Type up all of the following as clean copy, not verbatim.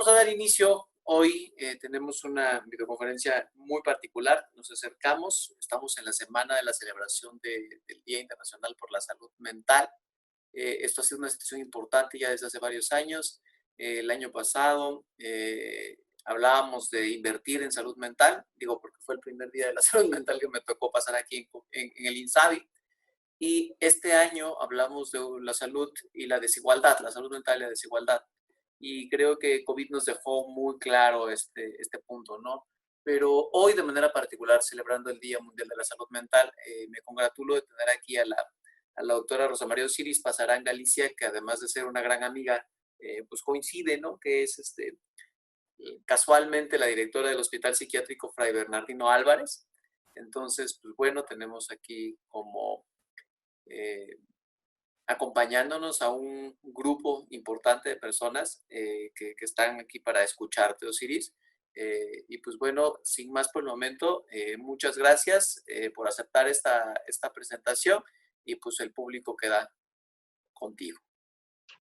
vamos a dar inicio. Hoy tenemos una videoconferencia muy particular. Nos acercamos, estamos en la semana de la celebración del Día Internacional por la Salud Mental. Esto ha sido una situación importante ya desde hace varios años. El año pasado hablábamos de invertir en salud mental, digo porque fue el primer día de la salud mental que me tocó pasar aquí en el INSABI. Y este año hablamos de la salud y la desigualdad, la salud mental y la desigualdad. Y creo que COVID nos dejó muy claro este punto, ¿no? Pero hoy, de manera particular, celebrando el Día Mundial de la Salud Mental, me congratulo de tener aquí a la doctora Rosa María Osiris Pasarán Galicia, que además de ser una gran amiga, pues coincide, ¿no? Que es casualmente la directora del Hospital Psiquiátrico Fray Bernardino Álvarez. Entonces, pues bueno, tenemos aquí como acompañándonos a un grupo importante de personas que están aquí para escucharte, Osiris. Y pues bueno, sin más por el momento, muchas gracias por aceptar esta presentación y pues el público queda contigo.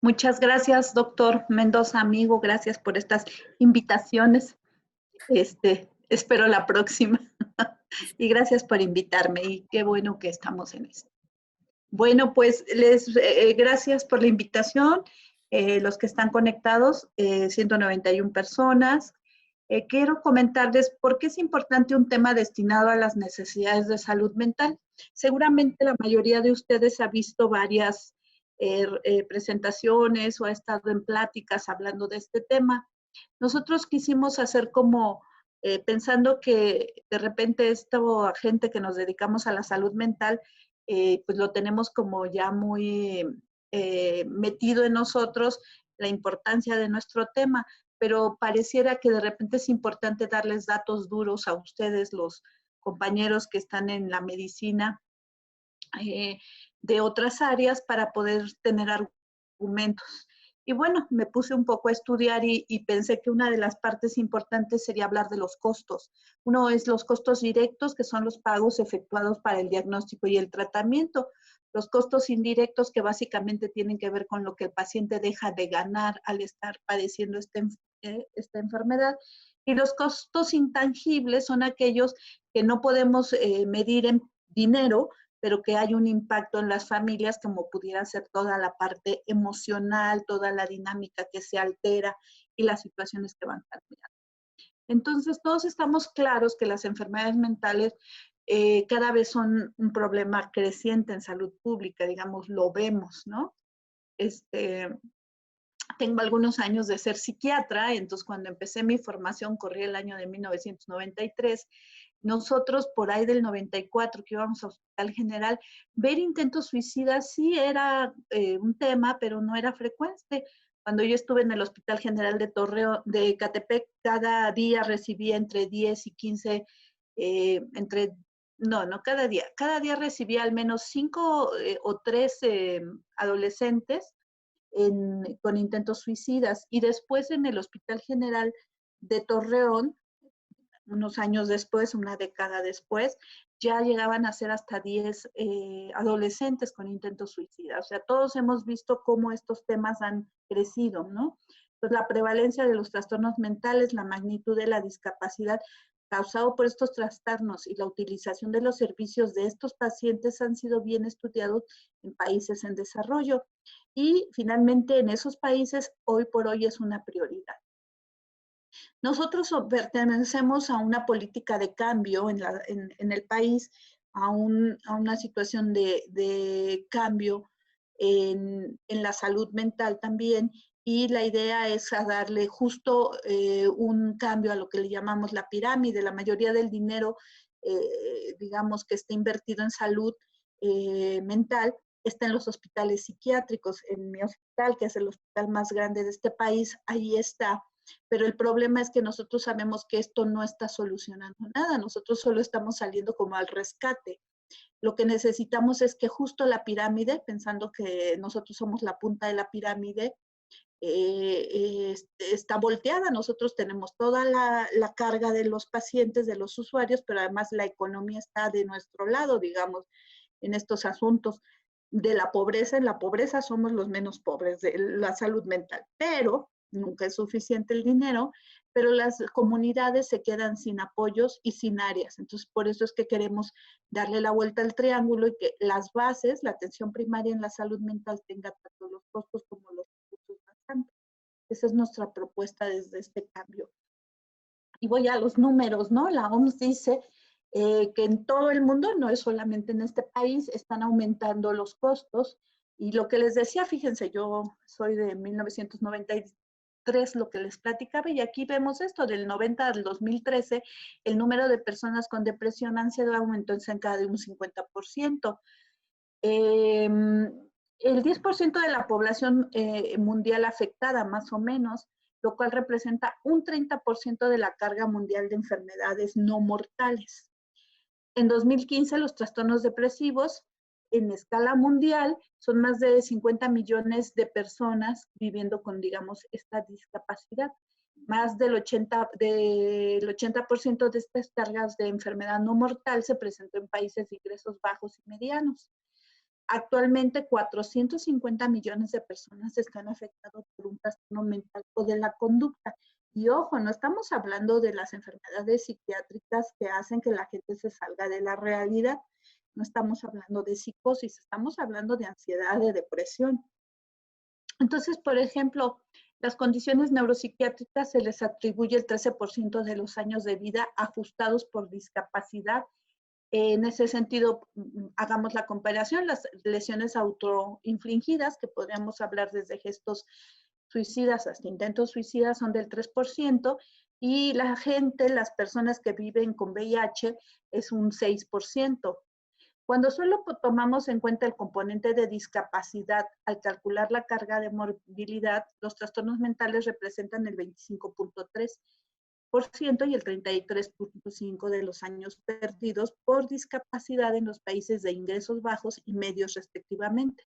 Muchas gracias, doctor Mendoza, amigo. Gracias por estas invitaciones. Espero la próxima. Y gracias por invitarme. Y qué bueno que estamos en esto. Bueno, pues gracias por la invitación. Los que están conectados, 191 personas. Quiero comentarles por qué es importante un tema destinado a las necesidades de salud mental. Seguramente la mayoría de ustedes ha visto varias presentaciones o ha estado en pláticas hablando de este tema. Nosotros quisimos hacer como pensando que de repente esto, gente que nos dedicamos a la salud mental, pues lo tenemos como ya muy metido en nosotros, la importancia de nuestro tema, pero pareciera que de repente es importante darles datos duros a ustedes, los compañeros que están en la medicina de otras áreas, para poder tener argumentos. Y bueno, me puse un poco a estudiar y pensé que una de las partes importantes sería hablar de los costos. Uno es los costos directos, que son los pagos efectuados para el diagnóstico y el tratamiento. Los costos indirectos, que básicamente tienen que ver con lo que el paciente deja de ganar al estar padeciendo esta enfermedad. Y los costos intangibles son aquellos que no podemos medir en dinero, pero que hay un impacto en las familias, como pudiera ser toda la parte emocional, toda la dinámica que se altera y las situaciones que van cambiando. Entonces, todos estamos claros que las enfermedades mentales cada vez son un problema creciente en salud pública, digamos, lo vemos, ¿no? Tengo algunos años de ser psiquiatra, entonces cuando empecé mi formación, corría el año de 1993, nosotros por ahí del 94 que íbamos a Hospital General, ver intentos suicidas sí era un tema, pero no era frecuente. Cuando yo estuve en el Hospital General de Torreón, de Ecatepec, cada día recibía entre 10 y 15, no cada día recibía al menos 5 o 3 adolescentes con intentos suicidas. Y después en el Hospital General de Torreón, unos años después, una década después, ya llegaban a ser hasta 10 adolescentes con intentos suicidas. O sea, todos hemos visto cómo estos temas han crecido, ¿no? Entonces, la prevalencia de los trastornos mentales, la magnitud de la discapacidad causado por estos trastornos y la utilización de los servicios de estos pacientes han sido bien estudiados en países en desarrollo. Y finalmente, en esos países, hoy por hoy es una prioridad. Nosotros pertenecemos a una política de cambio en el país, a una situación de cambio en la salud mental también, y la idea es a darle justo un cambio a lo que le llamamos la pirámide. La mayoría del dinero, digamos, que está invertido en salud mental, está en los hospitales psiquiátricos. En mi hospital, que es el hospital más grande de este país, ahí está. Pero el problema es que nosotros sabemos que esto no está solucionando nada, nosotros solo estamos saliendo como al rescate. Lo que necesitamos es que justo la pirámide, pensando que nosotros somos la punta de la pirámide, está volteada. Nosotros tenemos toda la carga de los pacientes, de los usuarios, pero además la economía está de nuestro lado, digamos, en estos asuntos de la pobreza. En la pobreza somos los menos pobres de la salud mental, pero nunca es suficiente el dinero, pero las comunidades se quedan sin apoyos y sin áreas. Entonces, por eso es que queremos darle la vuelta al triángulo y que las bases, la atención primaria en la salud mental tenga tanto los costos como los recursos bastantes. Esa es nuestra propuesta desde este cambio. Y voy a los números, ¿no? La OMS dice que en todo el mundo, no es solamente en este país, están aumentando los costos. Y lo que les decía, fíjense, yo soy de 1993, lo que les platicaba, y aquí vemos esto, del 90 al 2013, el número de personas con depresión, ansiedad aumentó en cerca de un 50%. El 10% de la población mundial afectada, más o menos, lo cual representa un 30% de la carga mundial de enfermedades no mortales. En 2015, los trastornos depresivos en escala mundial son más de 50 millones de personas viviendo con, digamos, esta discapacidad. Más del 80% de estas cargas de enfermedad no mortal se presentó en países de ingresos bajos y medianos. Actualmente, 450 millones de personas están afectadas por un trastorno mental o de la conducta. Y ojo, no estamos hablando de las enfermedades psiquiátricas que hacen que la gente se salga de la realidad. No estamos hablando de psicosis, estamos hablando de ansiedad, de depresión. Entonces, por ejemplo, las condiciones neuropsiquiátricas se les atribuye el 13% de los años de vida ajustados por discapacidad. En ese sentido, hagamos la comparación, las lesiones autoinfligidas, que podríamos hablar desde gestos suicidas hasta intentos suicidas, son del 3%, y la gente, las personas que viven con VIH, es un 6%. Cuando solo tomamos en cuenta el componente de discapacidad al calcular la carga de morbilidad, los trastornos mentales representan el 25.3% y el 33.5% de los años perdidos por discapacidad en los países de ingresos bajos y medios respectivamente.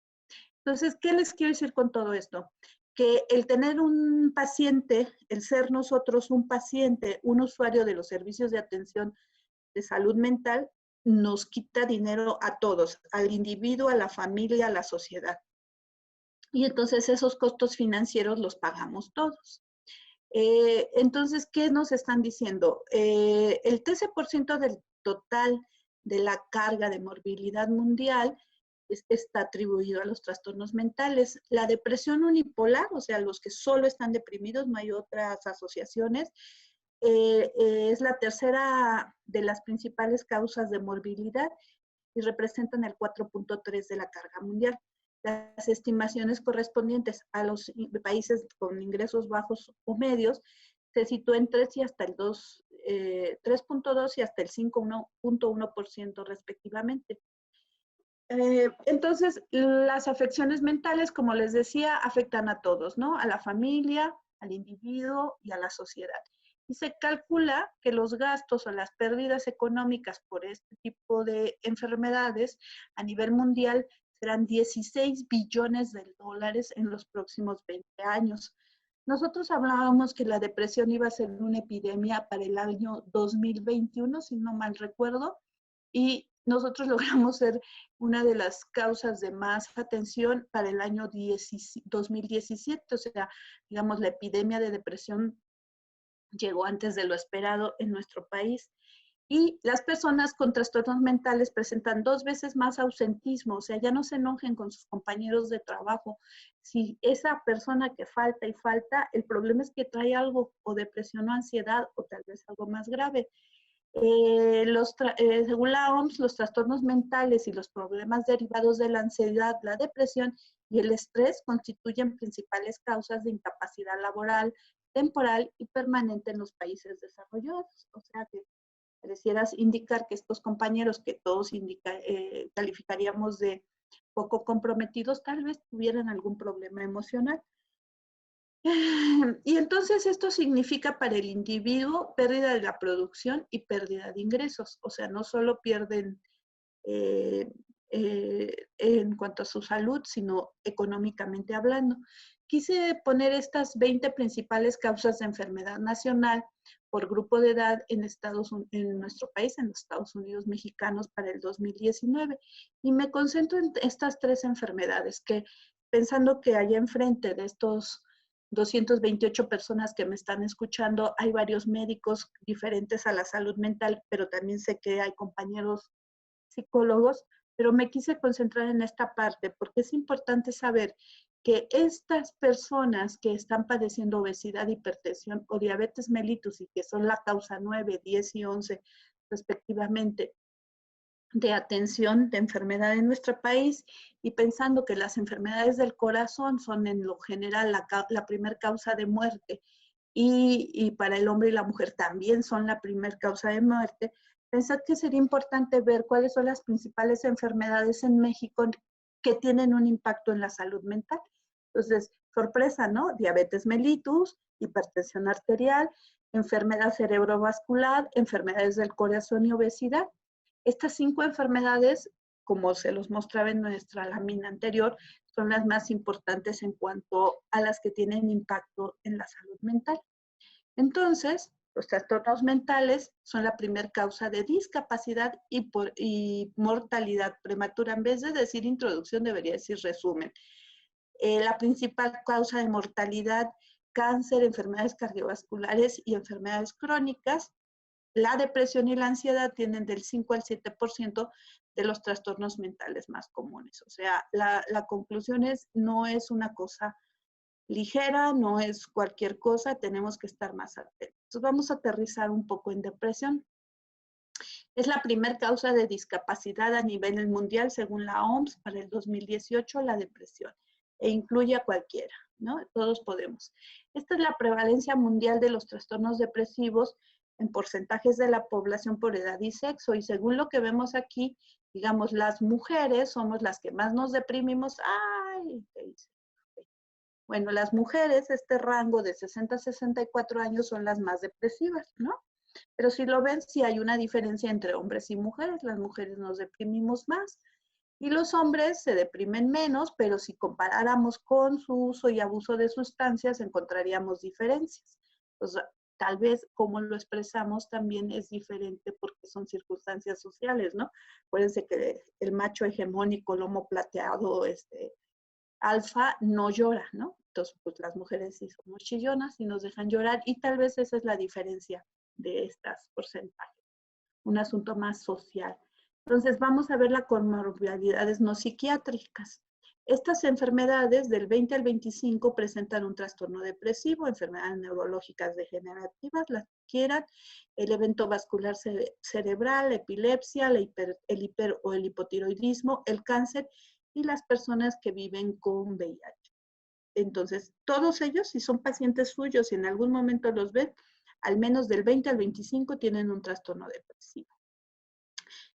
Entonces, ¿qué les quiero decir con todo esto? Que el tener un paciente, el ser nosotros un paciente, un usuario de los servicios de atención de salud mental, nos quita dinero a todos, al individuo, a la familia, a la sociedad. Y entonces esos costos financieros los pagamos todos. Entonces, ¿qué nos están diciendo? El 13% del total de la carga de morbilidad mundial está atribuido a los trastornos mentales. La depresión unipolar, o sea, los que solo están deprimidos, no hay otras asociaciones, es la tercera de las principales causas de morbilidad y representan el 4.3% de la carga mundial. Las estimaciones correspondientes a los países con ingresos bajos o medios se sitúan 3 y hasta el 3.2 y hasta el 5.1% respectivamente. Entonces, las afecciones mentales, como les decía, afectan a todos, ¿no? A la familia, al individuo y a la sociedad. Y se calcula que los gastos o las pérdidas económicas por este tipo de enfermedades a nivel mundial serán 16 billones de dólares en los próximos 20 años. Nosotros hablábamos que la depresión iba a ser una epidemia para el año 2021, si no mal recuerdo, y nosotros logramos ser una de las causas de más atención para el año 2017, o sea, digamos, la epidemia de depresión llegó antes de lo esperado en nuestro país. Y las personas con trastornos mentales presentan 2 veces más ausentismo, o sea, ya no se enojen con sus compañeros de trabajo. Si esa persona que falta y falta, el problema es que trae algo o depresión o ansiedad o tal vez algo más grave. Según la OMS, los trastornos mentales y los problemas derivados de la ansiedad, la depresión y el estrés constituyen principales causas de incapacidad laboral, temporal y permanente en los países desarrollados. O sea que parecieras indicar que estos compañeros que todos calificaríamos de poco comprometidos, tal vez tuvieran algún problema emocional. Y entonces esto significa para el individuo pérdida de la producción y pérdida de ingresos. O sea, no solo pierden en cuanto a su salud, sino económicamente hablando. Quise poner estas 20 principales causas de enfermedad nacional por grupo de edad en nuestro país, en los Estados Unidos mexicanos para el 2019. Y me concentro en estas 3 enfermedades que, pensando que allá enfrente de estos 228 personas que me están escuchando. Hay varios médicos diferentes a la salud mental, pero también sé que hay compañeros psicólogos, pero me quise concentrar en esta parte porque es importante saber que estas personas que están padeciendo obesidad, hipertensión o diabetes mellitus y que son la causa 9, 10 y 11 respectivamente de atención de enfermedad en nuestro país, y pensando que las enfermedades del corazón son en lo general la primer causa de muerte y para el hombre y la mujer también son la primer causa de muerte, pensad que sería importante ver cuáles son las principales enfermedades en México que tienen un impacto en la salud mental. Entonces, sorpresa, ¿no? Diabetes mellitus, hipertensión arterial, enfermedad cerebrovascular, enfermedades del corazón y obesidad. Estas 5 enfermedades, como se los mostraba en nuestra lámina anterior, son las más importantes en cuanto a las que tienen impacto en la salud mental. Entonces, los trastornos mentales son la primera causa de discapacidad y mortalidad prematura. En vez de decir introducción, debería decir resumen. La principal causa de mortalidad, cáncer, enfermedades cardiovasculares y enfermedades crónicas. La depresión y la ansiedad tienen del 5 al 7% de los trastornos mentales más comunes. O sea, la conclusión es, no es una cosa ligera, no es cualquier cosa, tenemos que estar más atentos. Entonces vamos a aterrizar un poco en depresión. Es la primera causa de discapacidad a nivel mundial, según la OMS, para el 2018, la depresión, e incluye a cualquiera, ¿no? Todos podemos. Esta es la prevalencia mundial de los trastornos depresivos en porcentajes de la población por edad y sexo, y según lo que vemos aquí, digamos, las mujeres somos las que más nos deprimimos. ¡Ay! ¿Qué dice? Bueno, las mujeres, este rango de 60 a 64 años son las más depresivas, ¿no? Pero si lo ven, sí hay una diferencia entre hombres y mujeres. Las mujeres nos deprimimos más y los hombres se deprimen menos, pero si comparáramos con su uso y abuso de sustancias, encontraríamos diferencias. Entonces, tal vez como lo expresamos también es diferente porque son circunstancias sociales, ¿no? Acuérdense que el macho hegemónico, lomo plateado, alfa, no llora, ¿no? Entonces, pues las mujeres sí somos chillonas y nos dejan llorar, y tal vez esa es la diferencia de estas porcentajes, un asunto más social. Entonces, vamos a ver las comorbilidades no psiquiátricas. Estas enfermedades del 20 al 25 presentan un trastorno depresivo, enfermedades neurológicas degenerativas, las que quieran, el evento vascular cerebral, epilepsia, el hiper o el hipotiroidismo, el cáncer y las personas que viven con VIH. Entonces, todos ellos, si son pacientes suyos y en algún momento los ven, al menos del 20 al 25 tienen un trastorno depresivo.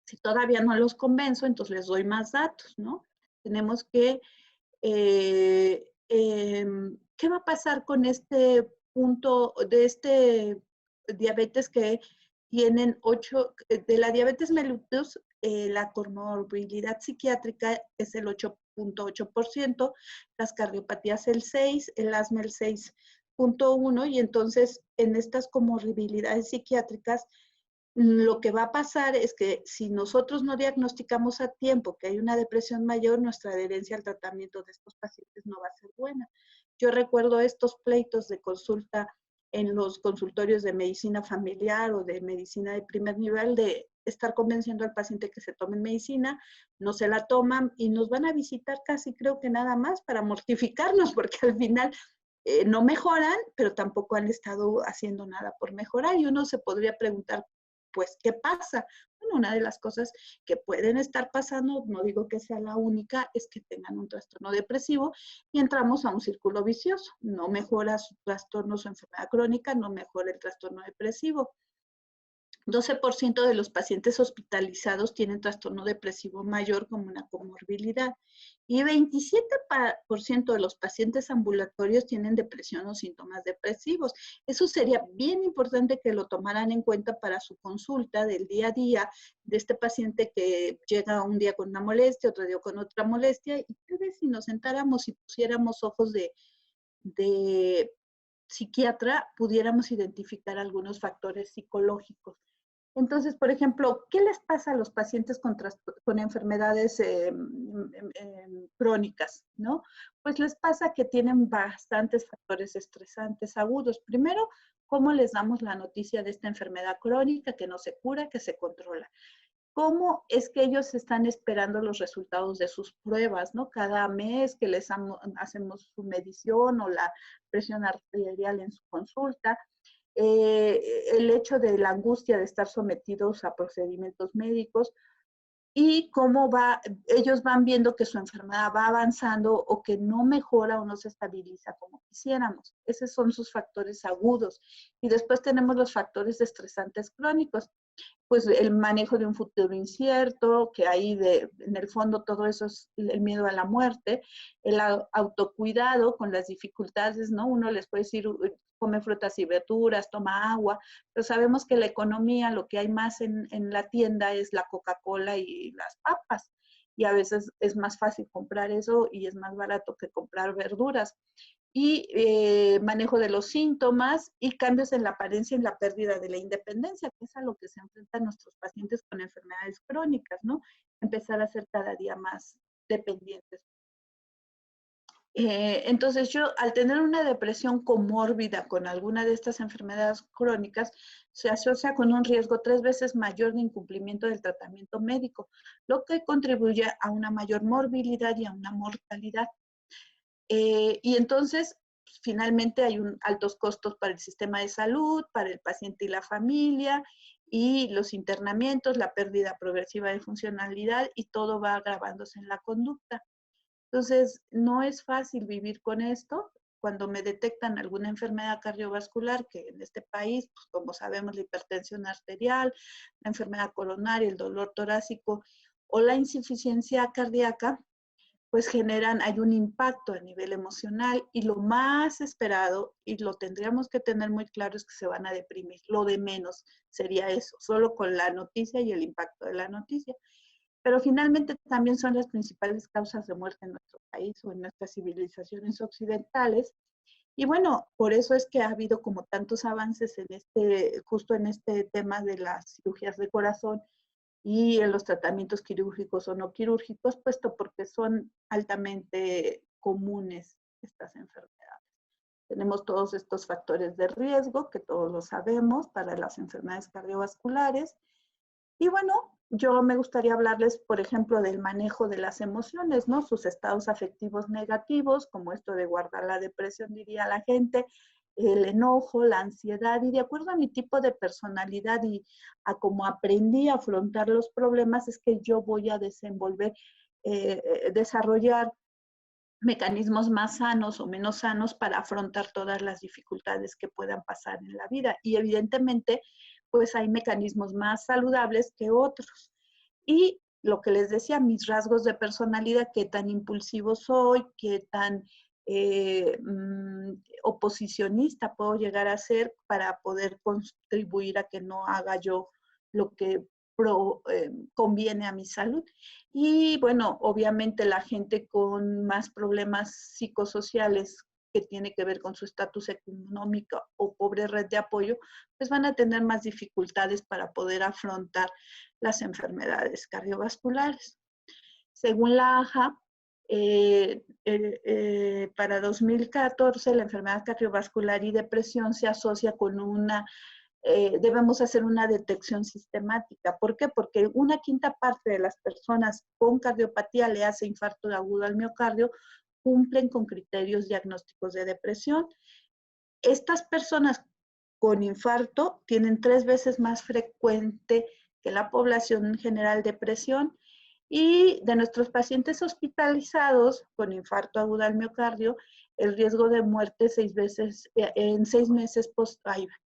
Si todavía no los convenzo, entonces les doy más datos, ¿no? Tenemos que, ¿qué va a pasar con este punto de este diabetes que tienen 8, de la diabetes mellitus, la comorbilidad psiquiátrica es el 8.8%, las cardiopatías el 6%, el asma el 6.1%, y entonces en estas comorbilidades psiquiátricas lo que va a pasar es que si nosotros no diagnosticamos a tiempo que hay una depresión mayor, nuestra adherencia al tratamiento de estos pacientes no va a ser buena. Yo recuerdo estos pleitos de consulta en los consultorios de medicina familiar o de medicina de primer nivel, de estar convenciendo al paciente que se tome medicina, no se la toman y nos van a visitar casi creo que nada más para mortificarnos, porque al final no mejoran, pero tampoco han estado haciendo nada por mejorar. Y uno se podría preguntar, pues, ¿qué pasa? Bueno, una de las cosas que pueden estar pasando, no digo que sea la única, es que tengan un trastorno depresivo y entramos a un círculo vicioso. No mejora su trastorno, su enfermedad crónica, no mejora el trastorno depresivo. 12% de los pacientes hospitalizados tienen trastorno depresivo mayor como una comorbilidad y 27% de los pacientes ambulatorios tienen depresión o síntomas depresivos. Eso sería bien importante que lo tomaran en cuenta para su consulta del día a día de este paciente que llega un día con una molestia, otro día con otra molestia, y tal vez si nos sentáramos y pusiéramos ojos de psiquiatra, pudiéramos identificar algunos factores psicológicos. Entonces, por ejemplo, ¿qué les pasa a los pacientes con enfermedades crónicas, ¿no? Pues les pasa que tienen bastantes factores estresantes agudos. Primero, ¿cómo les damos la noticia de esta enfermedad crónica que no se cura, que se controla? ¿Cómo es que ellos están esperando los resultados de sus pruebas, ¿no? Cada mes que hacemos su medición o la presión arterial en su consulta, el hecho de la angustia de estar sometidos a procedimientos médicos y ellos van viendo que su enfermedad va avanzando o que no mejora o no se estabiliza como quisiéramos. Esos son sus factores agudos. Y después tenemos los factores estresantes crónicos, pues el manejo de un futuro incierto, que ahí en el fondo todo eso es el miedo a la muerte, el autocuidado con las dificultades, ¿no? Uno les puede decir, come frutas y verduras, toma agua, pero sabemos que la economía, lo que hay más en la tienda es la Coca-Cola y las papas. Y a veces es más fácil comprar eso y es más barato que comprar verduras y manejo de los síntomas y cambios en la apariencia y la pérdida de la independencia, que es a lo que se enfrentan nuestros pacientes con enfermedades crónicas, ¿no? Empezar a ser cada día más dependientes. Entonces yo, al tener una depresión comórbida con alguna de estas enfermedades crónicas, se asocia con un riesgo 3 veces mayor de incumplimiento del tratamiento médico, lo que contribuye a una mayor morbilidad y a una mortalidad. Y entonces, finalmente hay altos costos para el sistema de salud, para el paciente y la familia, y los internamientos, la pérdida progresiva de funcionalidad, y todo va agravándose en la conducta. Entonces, no es fácil vivir con esto. Cuando me detectan alguna enfermedad cardiovascular, que en este país, pues, como sabemos, la hipertensión arterial, la enfermedad coronaria, el dolor torácico o la insuficiencia cardíaca, pues hay un impacto a nivel emocional y lo más esperado, y lo tendríamos que tener muy claro, es que se van a deprimir. Lo de menos sería eso, solo con la noticia y el impacto de la noticia. Pero finalmente también son las principales causas de muerte en nuestro país o en nuestras civilizaciones occidentales. Y bueno, por eso es que ha habido como tantos avances justo en este tema de las cirugías de corazón y en los tratamientos quirúrgicos o no quirúrgicos, puesto porque son altamente comunes estas enfermedades. Tenemos todos estos factores de riesgo, que todos lo sabemos, para las enfermedades cardiovasculares. Y bueno, yo me gustaría hablarles, por ejemplo, del manejo de las emociones, ¿no? Sus estados afectivos negativos, como esto de guardar la depresión, diría la gente, el enojo, la ansiedad, y de acuerdo a mi tipo de personalidad y a cómo aprendí a afrontar los problemas, es que yo voy a desarrollar mecanismos más sanos o menos sanos para afrontar todas las dificultades que puedan pasar en la vida. Y evidentemente, pues hay mecanismos más saludables que otros. Y lo que les decía, mis rasgos de personalidad, qué tan impulsivo soy, qué tan oposicionista puedo llegar a ser para poder contribuir a que no haga yo lo que conviene a mi salud. Y bueno, obviamente la gente con más problemas psicosociales que tiene que ver con su estatus económico o pobre red de apoyo, pues van a tener más dificultades para poder afrontar las enfermedades cardiovasculares. Según la AJA, para 2014 la enfermedad cardiovascular y depresión se asocia con debemos hacer una detección sistemática. ¿Por qué? Porque una quinta parte de las personas con cardiopatía le hace infarto agudo al miocardio, cumplen con criterios diagnósticos de depresión. Estas personas con infarto tienen 3 veces más frecuente que la población en general depresión, y de nuestros pacientes hospitalizados con infarto agudo al miocardio, el riesgo de muerte en 6 meses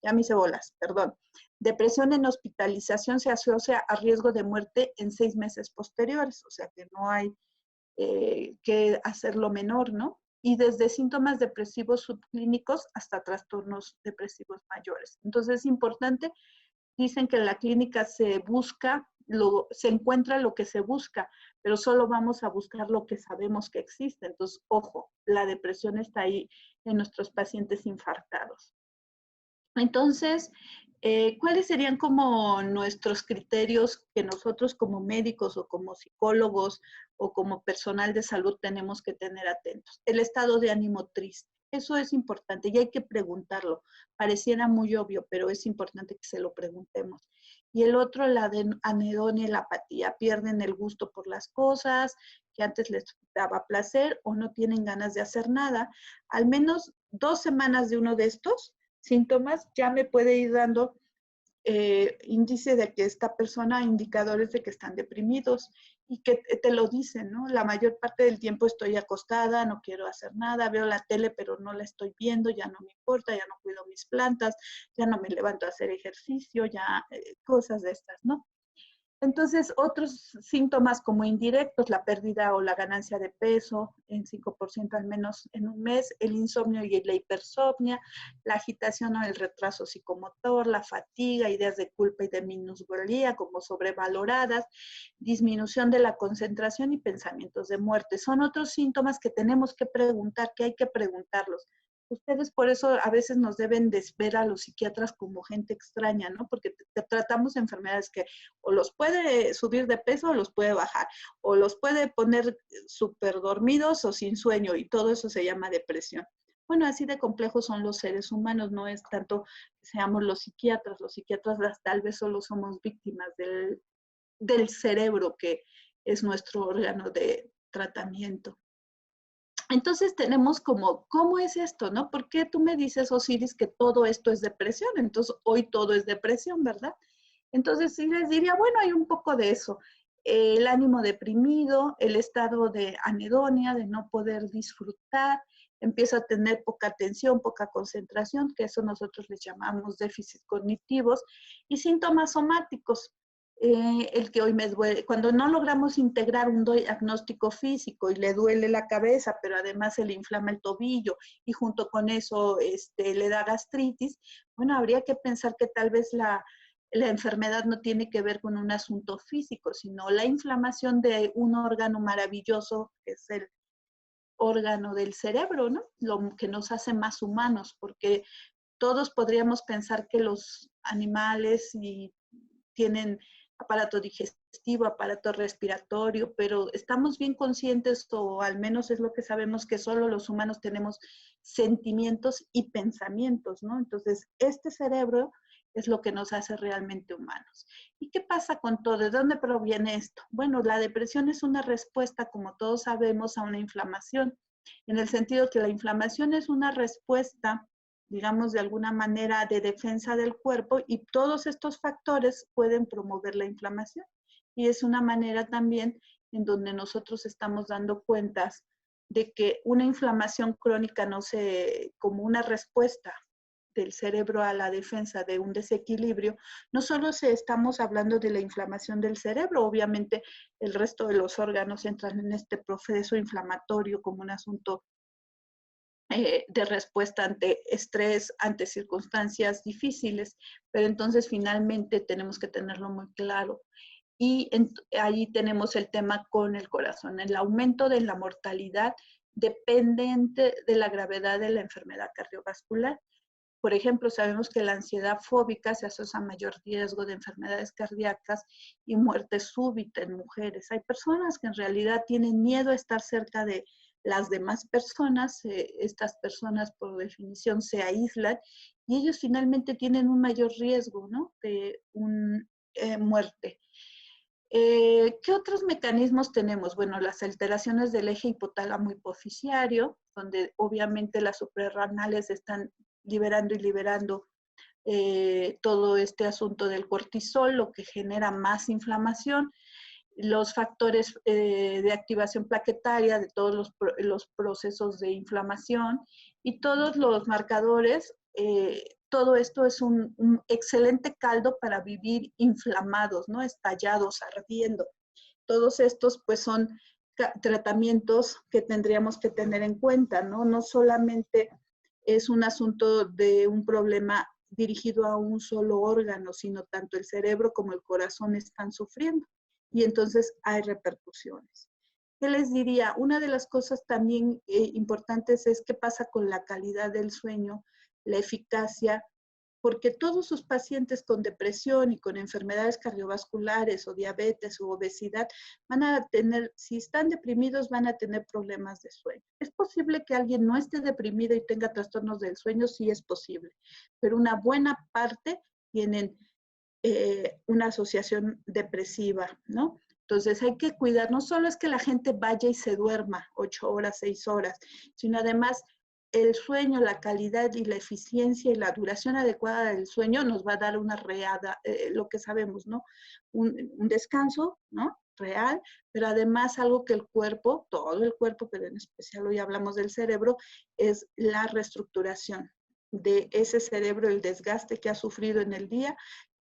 ya me hice bolas, perdón. Depresión en hospitalización se asocia a riesgo de muerte en 6 meses posteriores, o sea que no hay que hacerlo menor, ¿no? Y desde síntomas depresivos subclínicos hasta trastornos depresivos mayores. Entonces es importante, dicen que en la clínica se encuentra lo que se busca, pero solo vamos a buscar lo que sabemos que existe. Entonces, ojo, la depresión está ahí en nuestros pacientes infartados. Entonces, ¿Cuáles serían como nuestros criterios que nosotros como médicos o como psicólogos o como personal de salud tenemos que tener atentos? El estado de ánimo triste. Eso es importante y hay que preguntarlo. Pareciera muy obvio, pero es importante que se lo preguntemos. Y el otro, la de anedonia y la apatía. Pierden el gusto por las cosas que antes les daba placer o no tienen ganas de hacer nada. Al menos 2 semanas de uno de estos síntomas ya me puede ir dando índice de que esta persona, indicadores de que están deprimidos y que te lo dicen, ¿no? La mayor parte del tiempo estoy acostada, no quiero hacer nada, veo la tele pero no la estoy viendo, ya no me importa, ya no cuido mis plantas, ya no me levanto a hacer ejercicio, ya cosas de estas, ¿no? Entonces, otros síntomas como indirectos, la pérdida o la ganancia de peso en 5% al menos en un mes, el insomnio y la hipersomnia, la agitación o el retraso psicomotor, la fatiga, ideas de culpa y de minusvalía como sobrevaloradas, disminución de la concentración y pensamientos de muerte. Son otros síntomas que tenemos que preguntar, que hay que preguntarlos. Ustedes por eso a veces nos deben de ver a los psiquiatras como gente extraña, ¿no? Porque tratamos enfermedades que o los puede subir de peso o los puede bajar, o los puede poner súper dormidos o sin sueño, y todo eso se llama depresión. Bueno, así de complejos son los seres humanos, no es tanto que seamos los psiquiatras tal vez solo somos víctimas del cerebro, que es nuestro órgano de tratamiento. Entonces tenemos como, ¿cómo es esto, no? ¿Por qué tú me dices, Osiris, que todo esto es depresión? Entonces, hoy todo es depresión, ¿verdad? Entonces, sí les diría, bueno, hay un poco de eso. El ánimo deprimido, el estado de anedonia, de no poder disfrutar, empieza a tener poca atención, poca concentración, que eso nosotros les llamamos déficits cognitivos, y síntomas somáticos. El que hoy me duele, cuando no logramos integrar un diagnóstico físico y le duele la cabeza, pero además se le inflama el tobillo y junto con eso le da gastritis, bueno, habría que pensar que tal vez la enfermedad no tiene que ver con un asunto físico, sino la inflamación de un órgano maravilloso, que es el órgano del cerebro, ¿no? Lo que nos hace más humanos, porque todos podríamos pensar que los animales tienen aparato digestivo, aparato respiratorio, pero estamos bien conscientes, o al menos es lo que sabemos, que solo los humanos tenemos sentimientos y pensamientos, ¿no? Entonces, este cerebro es lo que nos hace realmente humanos. ¿Y qué pasa con todo? ¿De dónde proviene esto? Bueno, la depresión es una respuesta, como todos sabemos, a una inflamación, en el sentido que la inflamación es una respuesta, digamos, de alguna manera de defensa del cuerpo, y todos estos factores pueden promover la inflamación. Y es una manera también en donde nosotros estamos dando cuentas de que una inflamación crónica no se, como una respuesta del cerebro a la defensa de un desequilibrio, no solo estamos hablando de la inflamación del cerebro, obviamente el resto de los órganos entran en este proceso inflamatorio como un asunto de respuesta ante estrés, ante circunstancias difíciles, pero entonces finalmente tenemos que tenerlo muy claro. Y ahí tenemos el tema con el corazón, el aumento de la mortalidad dependiente de la gravedad de la enfermedad cardiovascular. Por ejemplo, sabemos que la ansiedad fóbica se asocia a mayor riesgo de enfermedades cardíacas y muerte súbita en mujeres. Hay personas que en realidad tienen miedo a estar cerca de las demás personas. Estas personas, por definición, se aíslan y ellos finalmente tienen un mayor riesgo, ¿no?, de muerte. ¿Qué otros mecanismos tenemos? Bueno, las alteraciones del eje hipotálamo hipoficiario, donde obviamente las suprarrenales están liberando y liberando todo este asunto del cortisol, lo que genera más inflamación, los factores de activación plaquetaria de todos los procesos de inflamación y todos los marcadores. Todo esto es un excelente caldo para vivir inflamados, ¿no? Estallados, ardiendo. Todos estos pues son tratamientos que tendríamos que tener en cuenta, ¿no? No solamente es un asunto de un problema dirigido a un solo órgano, sino tanto el cerebro como el corazón están sufriendo y entonces hay repercusiones. ¿Qué les diría? Una de las cosas también importantes es qué pasa con la calidad del sueño, la eficacia, porque todos sus pacientes con depresión y con enfermedades cardiovasculares o diabetes o obesidad van a tener, si están deprimidos, van a tener problemas de sueño. ¿Es posible que alguien no esté deprimido y tenga trastornos del sueño? Sí, es posible, pero una buena parte tienen una asociación depresiva, ¿no? Entonces hay que cuidar, no solo es que la gente vaya y se duerma 8 horas, 6 horas, sino además el sueño, la calidad y la eficiencia y la duración adecuada del sueño nos va a dar una reada, lo que sabemos, ¿no? Un descanso, ¿no? Real, pero además algo que el cuerpo, todo el cuerpo, pero en especial hoy hablamos del cerebro, es la reestructuración de ese cerebro, el desgaste que ha sufrido en el día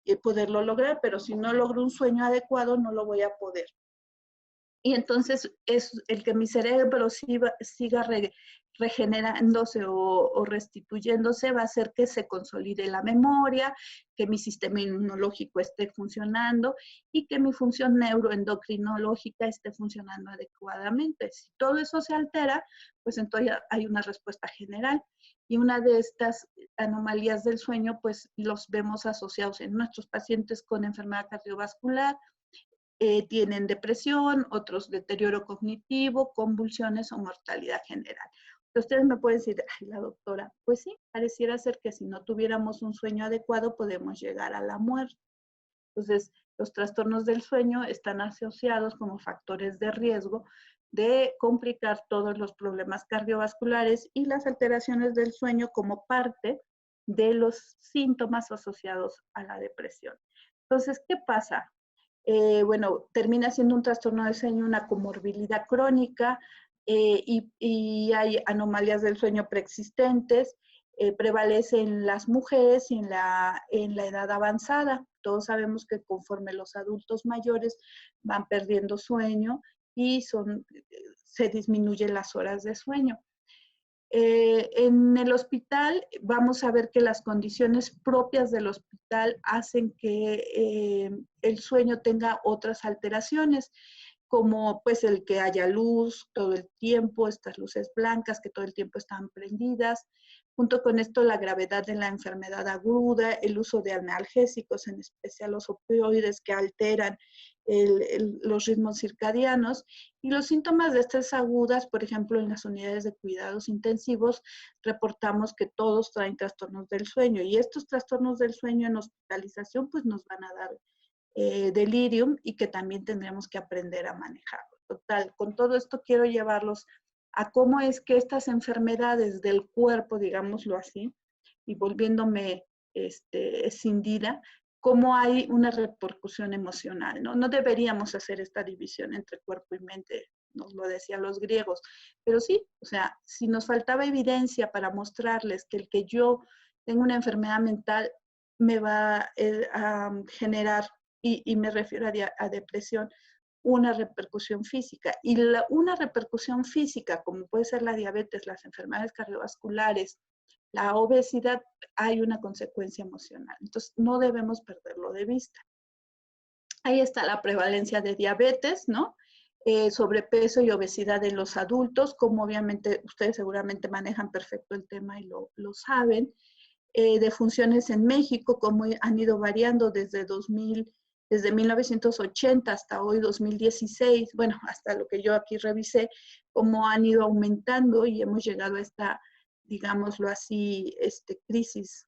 y poderlo lograr, pero si no logro un sueño adecuado, no lo voy a poder. Y entonces es el que mi cerebro siga regenerándose o restituyéndose, va a hacer que se consolide la memoria, que mi sistema inmunológico esté funcionando y que mi función neuroendocrinológica esté funcionando adecuadamente. Si todo eso se altera, pues entonces hay una respuesta general. Y una de estas anomalías del sueño, pues los vemos asociados en nuestros pacientes con enfermedad cardiovascular, tienen depresión, otros deterioro cognitivo, convulsiones o mortalidad general. Ustedes me pueden decir, ay, la doctora, pues sí, pareciera ser que si no tuviéramos un sueño adecuado podemos llegar a la muerte. Entonces, los trastornos del sueño están asociados como factores de riesgo de complicar todos los problemas cardiovasculares y las alteraciones del sueño como parte de los síntomas asociados a la depresión. Entonces, ¿qué pasa? Bueno, termina siendo un trastorno del sueño, una comorbilidad crónica y hay anomalías del sueño preexistentes, prevalece en las mujeres y en la edad avanzada. Todos sabemos que conforme los adultos mayores van perdiendo sueño y se disminuyen las horas de sueño. En el hospital vamos a ver que las condiciones propias del hospital hacen que el sueño tenga otras alteraciones, como pues el que haya luz todo el tiempo, estas luces blancas que todo el tiempo están prendidas. Junto con esto, la gravedad de la enfermedad aguda, el uso de analgésicos, en especial los opioides que alteran los ritmos circadianos, y los síntomas de estrés agudas, por ejemplo, en las unidades de cuidados intensivos, reportamos que todos traen trastornos del sueño, y estos trastornos del sueño en hospitalización pues nos van a dar delirium y que también tendremos que aprender a manejarlo. Total, con todo esto quiero llevarlos a cómo es que estas enfermedades del cuerpo, digámoslo así, y volviéndome escindida, cómo hay una repercusión emocional, ¿no? No deberíamos hacer esta división entre cuerpo y mente, nos lo decían los griegos, pero sí, o sea, si nos faltaba evidencia para mostrarles que el que yo tengo una enfermedad mental me va a generar, y me refiero a depresión, una repercusión física. Y una repercusión física, como puede ser la diabetes, las enfermedades cardiovasculares, la obesidad, hay una consecuencia emocional. Entonces, no debemos perderlo de vista. Ahí está la prevalencia de diabetes, ¿no? Sobrepeso y obesidad en los adultos, como obviamente ustedes seguramente manejan perfecto el tema y lo saben. De funciones en México, como han ido variando desde 1980 hasta hoy 2016, bueno, hasta lo que yo aquí revisé, cómo han ido aumentando y hemos llegado a esta, digámoslo así, crisis,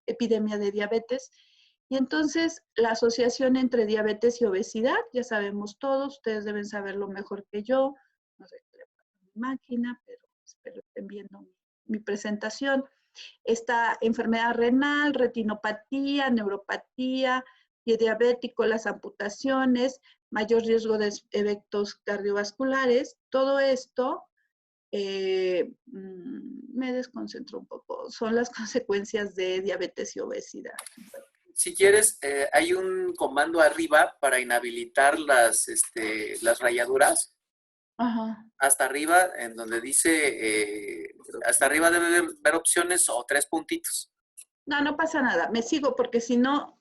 epidemia de diabetes. Y entonces la asociación entre diabetes y obesidad, ya sabemos todos, ustedes deben saberlo mejor que yo, no sé qué le pasa a mi máquina, pero espero estén viendo mi presentación. Esta enfermedad renal, retinopatía, neuropatía, pie diabético, las amputaciones, mayor riesgo de eventos cardiovasculares, todo esto me desconcentro un poco, son las consecuencias de diabetes y obesidad. Si quieres, hay un comando arriba para inhabilitar las rayaduras. Ajá. Hasta arriba, en donde dice, hasta arriba debe ver opciones o 3 puntitos. No, no pasa nada, me sigo porque si no,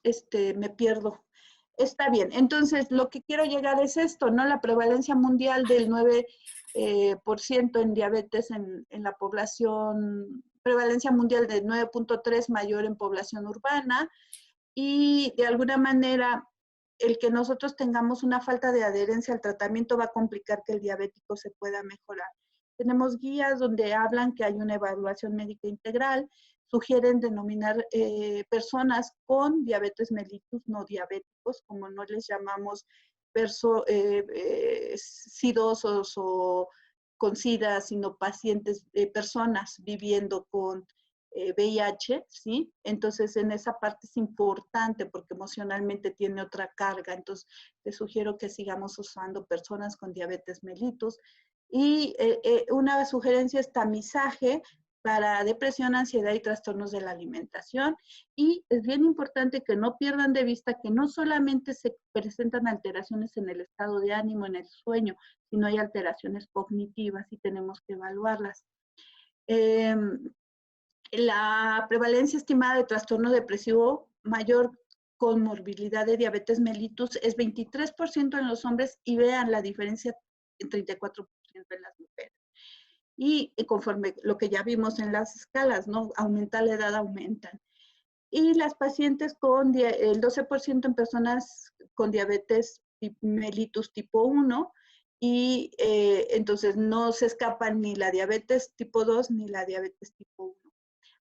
me pierdo. Está bien. Entonces, lo que quiero llegar es esto, ¿no? La prevalencia mundial del 9% en diabetes en la población, prevalencia mundial de 9.3 mayor en población urbana, y de alguna manera el que nosotros tengamos una falta de adherencia al tratamiento va a complicar que el diabético se pueda mejorar. Tenemos guías donde hablan que hay una evaluación médica integral, sugieren denominar personas con diabetes mellitus no diabéticos, como no les llamamos sidosos o con SIDA, sino pacientes, personas viviendo con VIH, ¿sí? Entonces, en esa parte es importante porque emocionalmente tiene otra carga. Entonces, te sugiero que sigamos usando personas con diabetes mellitus. Y una sugerencia es tamizaje para depresión, ansiedad y trastornos de la alimentación. Y es bien importante que no pierdan de vista que no solamente se presentan alteraciones en el estado de ánimo, en el sueño, sino hay alteraciones cognitivas y tenemos que evaluarlas. La prevalencia estimada de trastorno depresivo mayor con morbilidad de diabetes mellitus es 23% en los hombres y vean la diferencia en 34% en las mujeres. Y conforme lo que ya vimos en las escalas, ¿no? Aumenta la edad, aumentan. Y las pacientes con el 12% en personas con diabetes mellitus tipo 1, y entonces no se escapan ni la diabetes tipo 2 ni la diabetes tipo 1.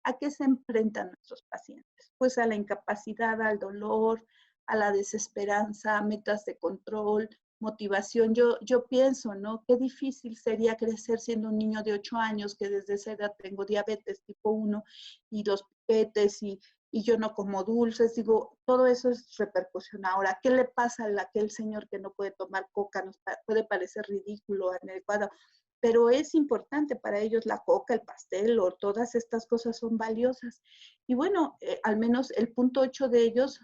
¿A qué se enfrentan nuestros pacientes? Pues a la incapacidad, al dolor, a la desesperanza, a metas de control, motivación. Yo pienso, ¿no? Qué difícil sería crecer siendo un niño de 8 años que desde esa edad tengo diabetes tipo 1 y los piquetes y yo no como dulces. Digo, todo eso es repercusión. Ahora, ¿qué le pasa a aquel señor que no puede tomar coca? Nos puede parecer ridículo, inadecuado, pero es importante para ellos la coca, el pastel o todas estas cosas son valiosas. Y bueno, al menos el 0.8 de ellos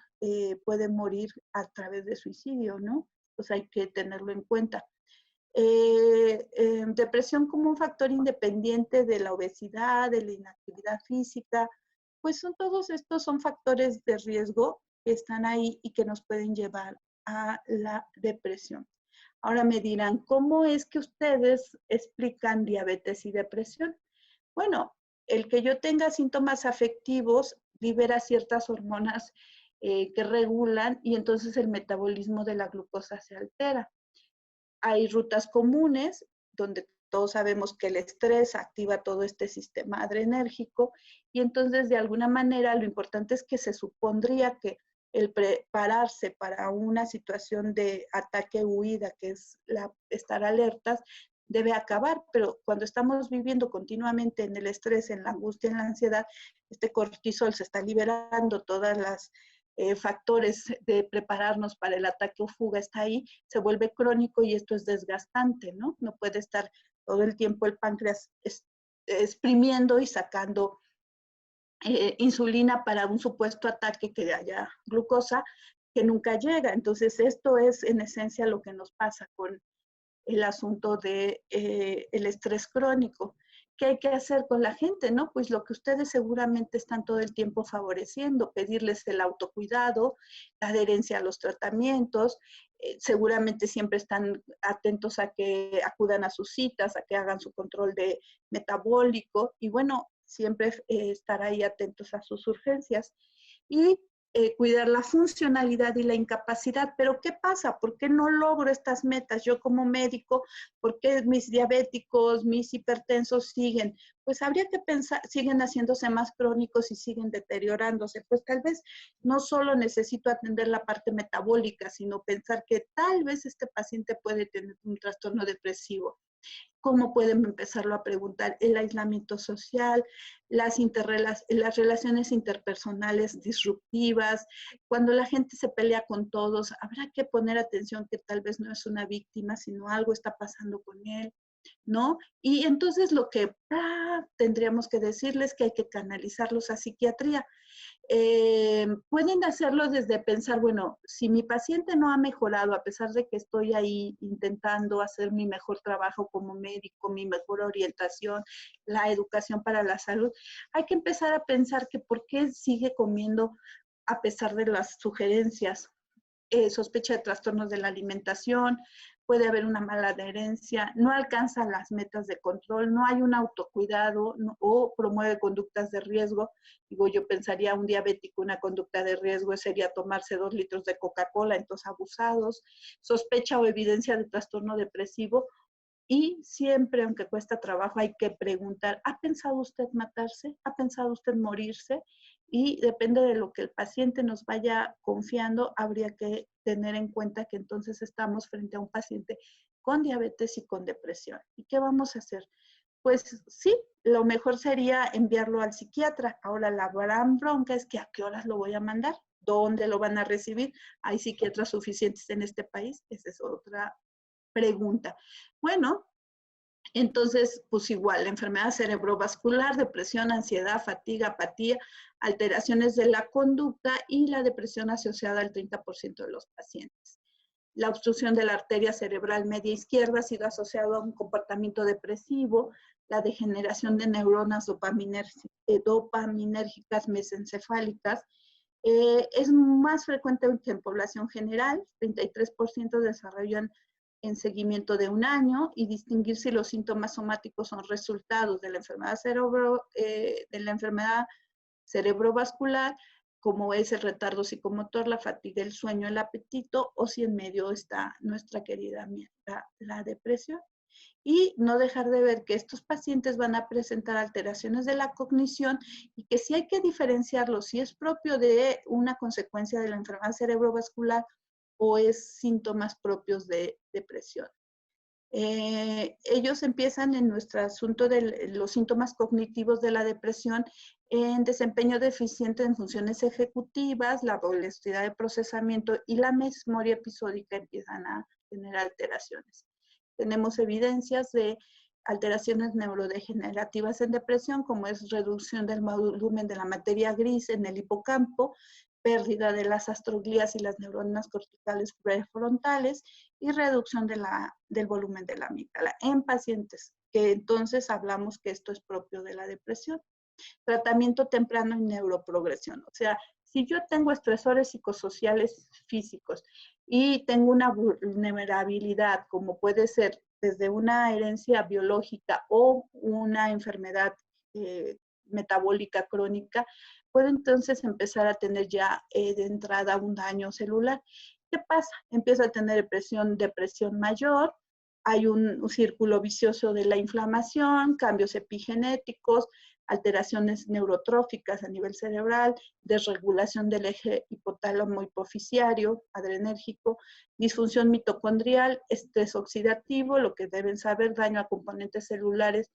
pueden morir a través de suicidio, ¿no? Pues hay que tenerlo en cuenta. Depresión como un factor independiente de la obesidad, de la inactividad física, pues todos estos son factores de riesgo que están ahí y que nos pueden llevar a la depresión. Ahora me dirán, ¿cómo es que ustedes explican diabetes y depresión? Bueno, el que yo tenga síntomas afectivos libera ciertas hormonas que regulan y entonces el metabolismo de la glucosa se altera. Hay rutas comunes donde todos sabemos que el estrés activa todo este sistema adrenérgico y entonces de alguna manera lo importante es que se supondría que el prepararse para una situación de ataque-huida, que es estar alertas, debe acabar, pero cuando estamos viviendo continuamente en el estrés, en la angustia, en la ansiedad, este cortisol se está liberando, todas las factores de prepararnos para el ataque o fuga está ahí, se vuelve crónico y esto es desgastante, ¿no? No puede estar todo el tiempo el páncreas exprimiendo y sacando insulina para un supuesto ataque que haya glucosa que nunca llega. Entonces, esto es en esencia lo que nos pasa con el asunto de el estrés crónico. ¿Qué hay que hacer con la gente? ¿No? Pues lo que ustedes seguramente están todo el tiempo favoreciendo, pedirles el autocuidado, la adherencia a los tratamientos, seguramente siempre están atentos a que acudan a sus citas, a que hagan su control de metabólico y bueno, siempre estar ahí atentos a sus urgencias. Y cuidar la funcionalidad y la incapacidad. Pero ¿qué pasa? ¿Por qué no logro estas metas? Yo como médico, ¿por qué mis diabéticos, mis hipertensos siguen? Pues habría que pensar, siguen haciéndose más crónicos y siguen deteriorándose. Pues tal vez no solo necesito atender la parte metabólica, sino pensar que tal vez este paciente puede tener un trastorno depresivo. ¿Cómo pueden empezarlo a preguntar? El aislamiento social, las relaciones interpersonales disruptivas, cuando la gente se pelea con todos, habrá que poner atención que tal vez no es una víctima, sino algo está pasando con él, ¿no? Y entonces lo que tendríamos que decirles que hay que canalizarlos a psiquiatría. Pueden hacerlo desde pensar, bueno, si mi paciente no ha mejorado, a pesar de que estoy ahí intentando hacer mi mejor trabajo como médico, mi mejor orientación, la educación para la salud, hay que empezar a pensar que por qué sigue comiendo a pesar de las sugerencias. sospecha de trastornos de la alimentación, puede haber una mala adherencia, no alcanza las metas de control, no hay un autocuidado o promueve conductas de riesgo. Digo, yo pensaría un diabético, una conducta de riesgo sería tomarse 2 litros de Coca-Cola, entonces abusados, sospecha o evidencia de trastorno depresivo. Y siempre, aunque cuesta trabajo, hay que preguntar, ¿ha pensado usted matarse? ¿Ha pensado usted morirse? Y depende de lo que el paciente nos vaya confiando, habría que tener en cuenta que entonces estamos frente a un paciente con diabetes y con depresión. ¿Y qué vamos a hacer? Pues sí, lo mejor sería enviarlo al psiquiatra. Ahora la gran bronca es que ¿a qué horas lo voy a mandar? ¿Dónde lo van a recibir? ¿Hay psiquiatras suficientes en este país? Esa es otra pregunta. Bueno, entonces, pues igual, la enfermedad cerebrovascular, depresión, ansiedad, fatiga, apatía, alteraciones de la conducta y la depresión asociada al 30% de los pacientes. La obstrucción de la arteria cerebral media izquierda ha sido asociado a un comportamiento depresivo, la degeneración de neuronas dopaminérgicas mesencefálicas, es más frecuente que en población general, 33% desarrollan en seguimiento de un año, y distinguir si los síntomas somáticos son resultados de la enfermedad cerebrovascular, como es el retardo psicomotor, la fatiga, el sueño, el apetito, o si en medio está nuestra querida amiga, la depresión. Y no dejar de ver que estos pacientes van a presentar alteraciones de la cognición y que sí hay que diferenciarlo si es propio de una consecuencia de la enfermedad cerebrovascular o es síntomas propios de depresión. Ellos empiezan en nuestro asunto de los síntomas cognitivos de la depresión en desempeño deficiente en funciones ejecutivas, la velocidad de procesamiento y la memoria episódica empiezan a tener alteraciones. Tenemos evidencias de alteraciones neurodegenerativas en depresión, como es reducción del volumen de la materia gris en el hipocampo, pérdida de las astroglías y las neuronas corticales prefrontales y reducción del volumen de la amígdala en pacientes, que entonces hablamos que esto es propio de la depresión. Tratamiento temprano y neuroprogresión. O sea, si yo tengo estresores psicosociales físicos y tengo una vulnerabilidad, como puede ser desde una herencia biológica o una enfermedad metabólica crónica, puedo entonces empezar a tener ya de entrada un daño celular. ¿Qué pasa? Empiezo a tener depresión mayor, hay un círculo vicioso de la inflamación, cambios epigenéticos, alteraciones neurotróficas a nivel cerebral, desregulación del eje hipotálamo hipoficiario, adrenérgico, disfunción mitocondrial, estrés oxidativo, lo que deben saber, daño a componentes celulares,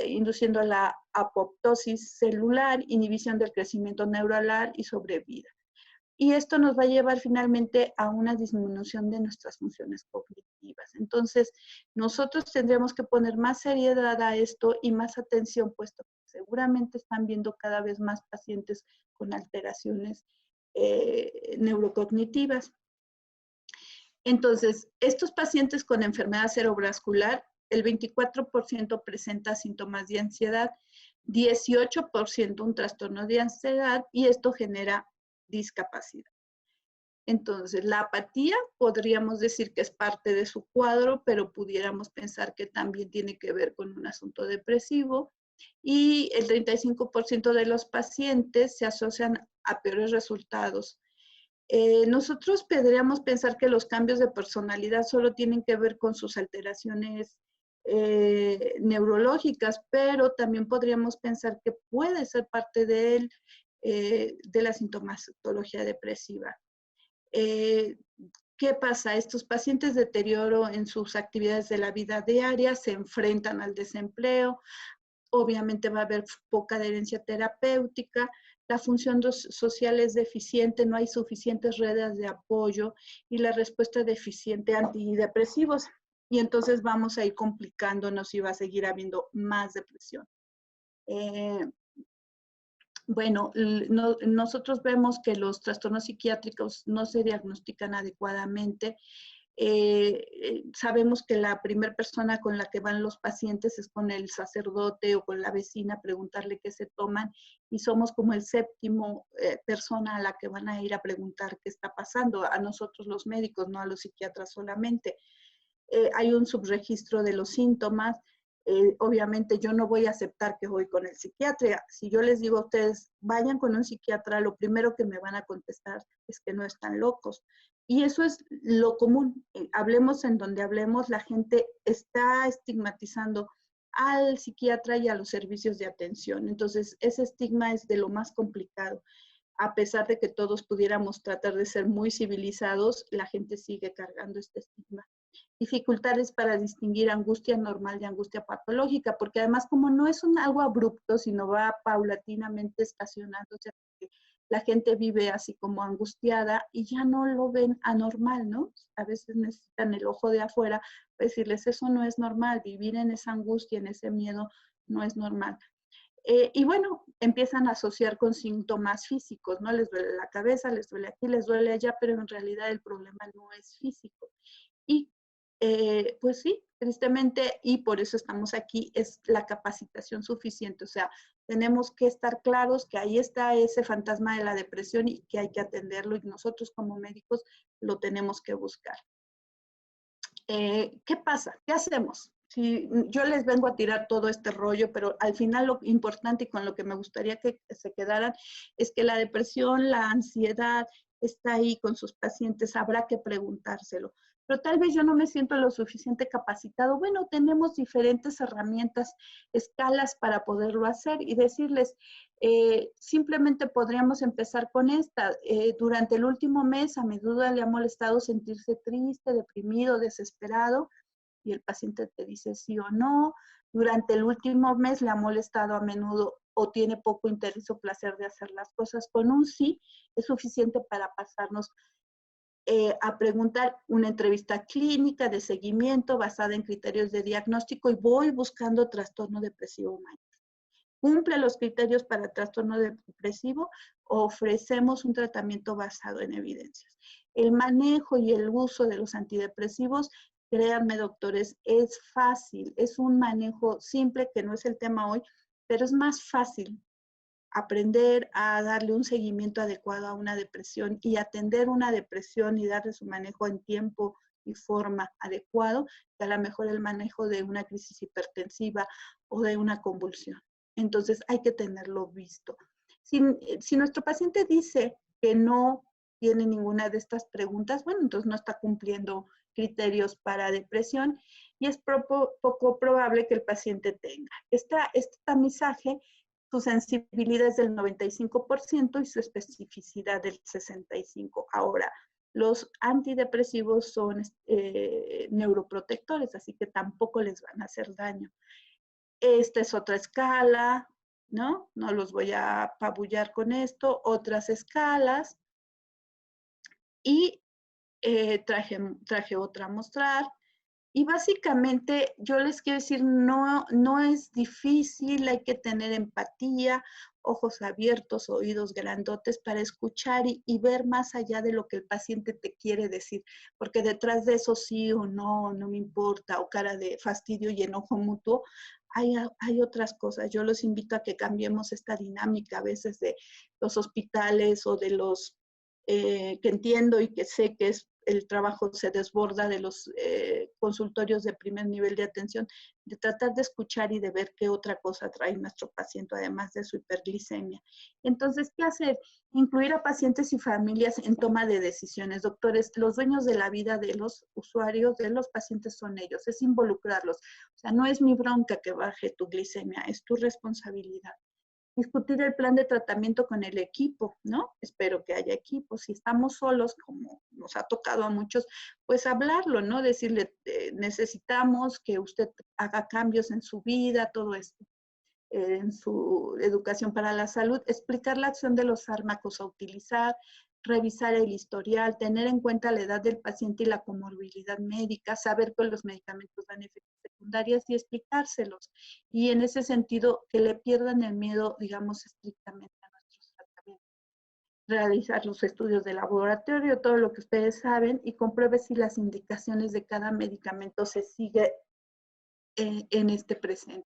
induciendo la apoptosis celular, inhibición del crecimiento neuronal y sobrevida. Y esto nos va a llevar finalmente a una disminución de nuestras funciones cognitivas. Entonces, nosotros tendríamos que poner más seriedad a esto y más atención, puesto que seguramente están viendo cada vez más pacientes con alteraciones neurocognitivas. Entonces, estos pacientes con enfermedad cerebrovascular, el 24% presenta síntomas de ansiedad, 18% un trastorno de ansiedad, y esto genera discapacidad. Entonces, la apatía podríamos decir que es parte de su cuadro, pero pudiéramos pensar que también tiene que ver con un asunto depresivo, y el 35% de los pacientes se asocian a peores resultados. Nosotros podríamos pensar que los cambios de personalidad solo tienen que ver con sus alteraciones neurológicas, pero también podríamos pensar que puede ser parte de la sintomatología depresiva. ¿Qué pasa? Estos pacientes deterioro en sus actividades de la vida diaria, se enfrentan al desempleo, obviamente va a haber poca adherencia terapéutica, la función social es deficiente, no hay suficientes redes de apoyo y la respuesta deficiente a antidepresivos. Y entonces vamos a ir complicándonos y va a seguir habiendo más depresión. Bueno, nosotros vemos que los trastornos psiquiátricos no se diagnostican adecuadamente. Sabemos que la primera persona con la que van los pacientes es con el sacerdote o con la vecina a preguntarle qué se toman y somos como el séptimo persona a la que van a ir a preguntar qué está pasando, a nosotros los médicos, no a los psiquiatras solamente. Hay un subregistro de los síntomas. Obviamente yo no voy a aceptar que voy con el psiquiatra. Si yo les digo a ustedes, vayan con un psiquiatra, lo primero que me van a contestar es que no están locos. Y eso es lo común. Hablemos en donde hablemos, la gente está estigmatizando al psiquiatra y a los servicios de atención. Entonces, ese estigma es de lo más complicado. A pesar de que todos pudiéramos tratar de ser muy civilizados, la gente sigue cargando este estigma. Dificultades para distinguir angustia normal de angustia patológica, porque además como no es algo abrupto, sino va paulatinamente estacionándose, la gente vive así como angustiada y ya no lo ven anormal, ¿no? A veces necesitan el ojo de afuera para decirles, eso no es normal, vivir en esa angustia, en ese miedo, no es normal. Y bueno, empiezan a asociar con síntomas físicos, ¿no? Les duele la cabeza, les duele aquí, les duele allá, pero en realidad el problema no es físico. Y pues sí, tristemente, y por eso estamos aquí, es la capacitación suficiente. O sea, tenemos que estar claros que ahí está ese fantasma de la depresión y que hay que atenderlo y nosotros como médicos lo tenemos que buscar. ¿Qué pasa? ¿Qué hacemos? Si yo les vengo a tirar todo este rollo, pero al final lo importante y con lo que me gustaría que se quedaran es que la depresión, la ansiedad está ahí con sus pacientes, habrá que preguntárselo. Pero tal vez yo no me siento lo suficiente capacitado. Bueno, tenemos diferentes herramientas, escalas para poderlo hacer y decirles, simplemente podríamos empezar con esta. Durante el último mes a menudo le ha molestado sentirse triste, deprimido, desesperado y el paciente te dice sí o no. Durante el último mes le ha molestado a menudo o tiene poco interés o placer de hacer las cosas. Con un sí es suficiente para pasarnos a preguntar una entrevista clínica de seguimiento basada en criterios de diagnóstico y voy buscando trastorno depresivo mayor. Cumple los criterios para trastorno depresivo, ofrecemos un tratamiento basado en evidencias. El manejo y el uso de los antidepresivos, créanme doctores, es fácil, es un manejo simple que no es el tema hoy, pero es más fácil aprender a darle un seguimiento adecuado a una depresión y atender una depresión y darle su manejo en tiempo y forma adecuado, que a lo mejor el manejo de una crisis hipertensiva o de una convulsión. Entonces hay que tenerlo visto. Si nuestro paciente dice que no tiene ninguna de estas preguntas, bueno, entonces no está cumpliendo criterios para depresión y es poco probable que el paciente tenga. Este tamizaje, su sensibilidad es del 95% y su especificidad del 65%. Ahora, los antidepresivos son neuroprotectores, así que tampoco les van a hacer daño. Esta es otra escala, ¿no? No los voy a apabullar con esto. Otras escalas. Y traje otra a mostrar. Y básicamente yo les quiero decir, no es difícil, hay que tener empatía, ojos abiertos, oídos grandotes para escuchar y ver más allá de lo que el paciente te quiere decir, porque detrás de eso sí o no, no me importa, o cara de fastidio y enojo mutuo, hay otras cosas. Yo los invito a que cambiemos esta dinámica a veces de los hospitales o de los que entiendo y que sé que el trabajo se desborda de los consultorios de primer nivel de atención, de tratar de escuchar y de ver qué otra cosa trae nuestro paciente, además de su hiperglicemia. Entonces, ¿qué hacer? Incluir a pacientes y familias en toma de decisiones. Doctores, los dueños de la vida de los usuarios, de los pacientes son ellos, es involucrarlos. O sea, no es mi bronca que baje tu glicemia, es tu responsabilidad. Discutir el plan de tratamiento con el equipo, ¿no? Espero que haya equipo. Si estamos solos, como nos ha tocado a muchos, pues hablarlo, ¿no? Decirle, necesitamos que usted haga cambios en su vida, todo esto, en su educación para la salud, explicar la acción de los fármacos a utilizar, revisar el historial, tener en cuenta la edad del paciente y la comorbilidad médica, saber que los medicamentos dan efectos secundarios y explicárselos. Y en ese sentido, que le pierdan el miedo, digamos, estrictamente a nuestros tratamientos. realizar los estudios de laboratorio, todo lo que ustedes saben, y compruebe si las indicaciones de cada medicamento se sigue en este presente.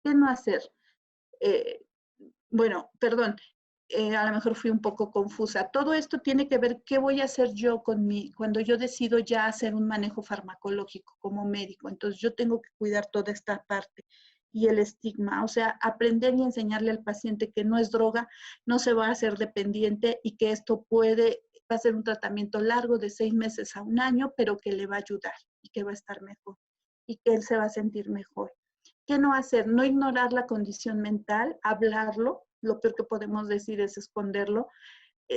¿Qué no hacer? Eh, bueno, perdón, a lo mejor fui un poco confusa. Todo esto tiene que ver qué voy a hacer yo cuando yo decido ya hacer un manejo farmacológico como médico. Entonces yo tengo que cuidar toda esta parte y el estigma, o sea, aprender y enseñarle al paciente que no es droga, no se va a hacer dependiente y que esto va a ser un tratamiento largo de 6 meses a un año, pero que le va a ayudar y que va a estar mejor y que él se va a sentir mejor. ¿Qué no hacer? No ignorar la condición mental, hablarlo. Lo peor que podemos decir es esconderlo.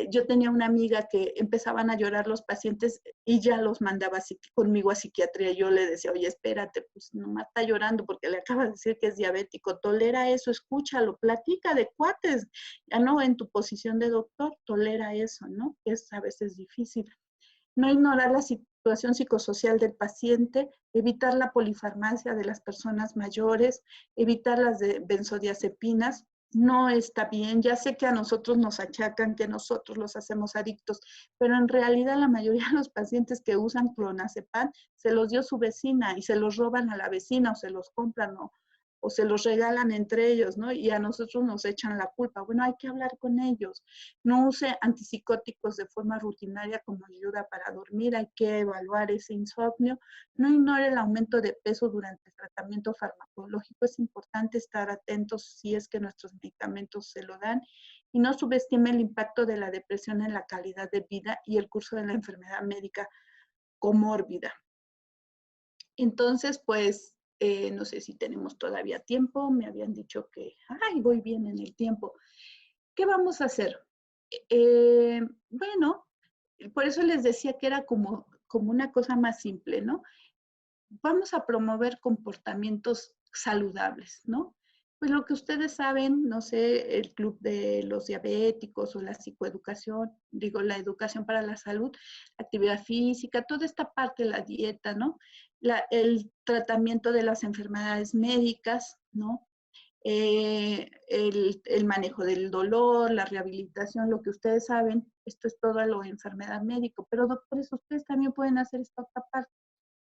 Yo tenía una amiga que empezaban a llorar los pacientes y ya los mandaba conmigo a psiquiatría. Yo le decía, oye, espérate, pues nomás está llorando porque le acaba de decir que es diabético. Tolera eso, escúchalo, platica de cuates. Ya no en tu posición de doctor, tolera eso, ¿no? Es a veces difícil. No ignorar la situación psicosocial del paciente, evitar la polifarmacia de las personas mayores, evitar las benzodiazepinas. No está bien. Ya sé que a nosotros nos achacan que nosotros los hacemos adictos, pero en realidad la mayoría de los pacientes que usan clonazepam se los dio su vecina y se los roban a la vecina o se los compran o se los regalan entre ellos, ¿no? Y a nosotros nos echan la culpa. Bueno, hay que hablar con ellos. No use antipsicóticos de forma rutinaria como ayuda para dormir. Hay que evaluar ese insomnio. No ignore el aumento de peso durante el tratamiento farmacológico. Es importante estar atentos si es que nuestros medicamentos se lo dan. Y no subestime el impacto de la depresión en la calidad de vida y el curso de la enfermedad médica comórbida. Entonces, pues, no sé si tenemos todavía tiempo. Me habían dicho que, ay, voy bien en el tiempo. ¿Qué vamos a hacer? Bueno, por eso les decía que era como una cosa más simple, ¿no? Vamos a promover comportamientos saludables, ¿no? Pues lo que ustedes saben, no sé, el club de los diabéticos o la psicoeducación, digo, la educación para la salud, actividad física, toda esta parte de la dieta, ¿no? El tratamiento de las enfermedades médicas, ¿no? El manejo del dolor, la rehabilitación, lo que ustedes saben, esto es todo lo de enfermedad médico, pero doctores, ustedes también pueden hacer esta otra parte.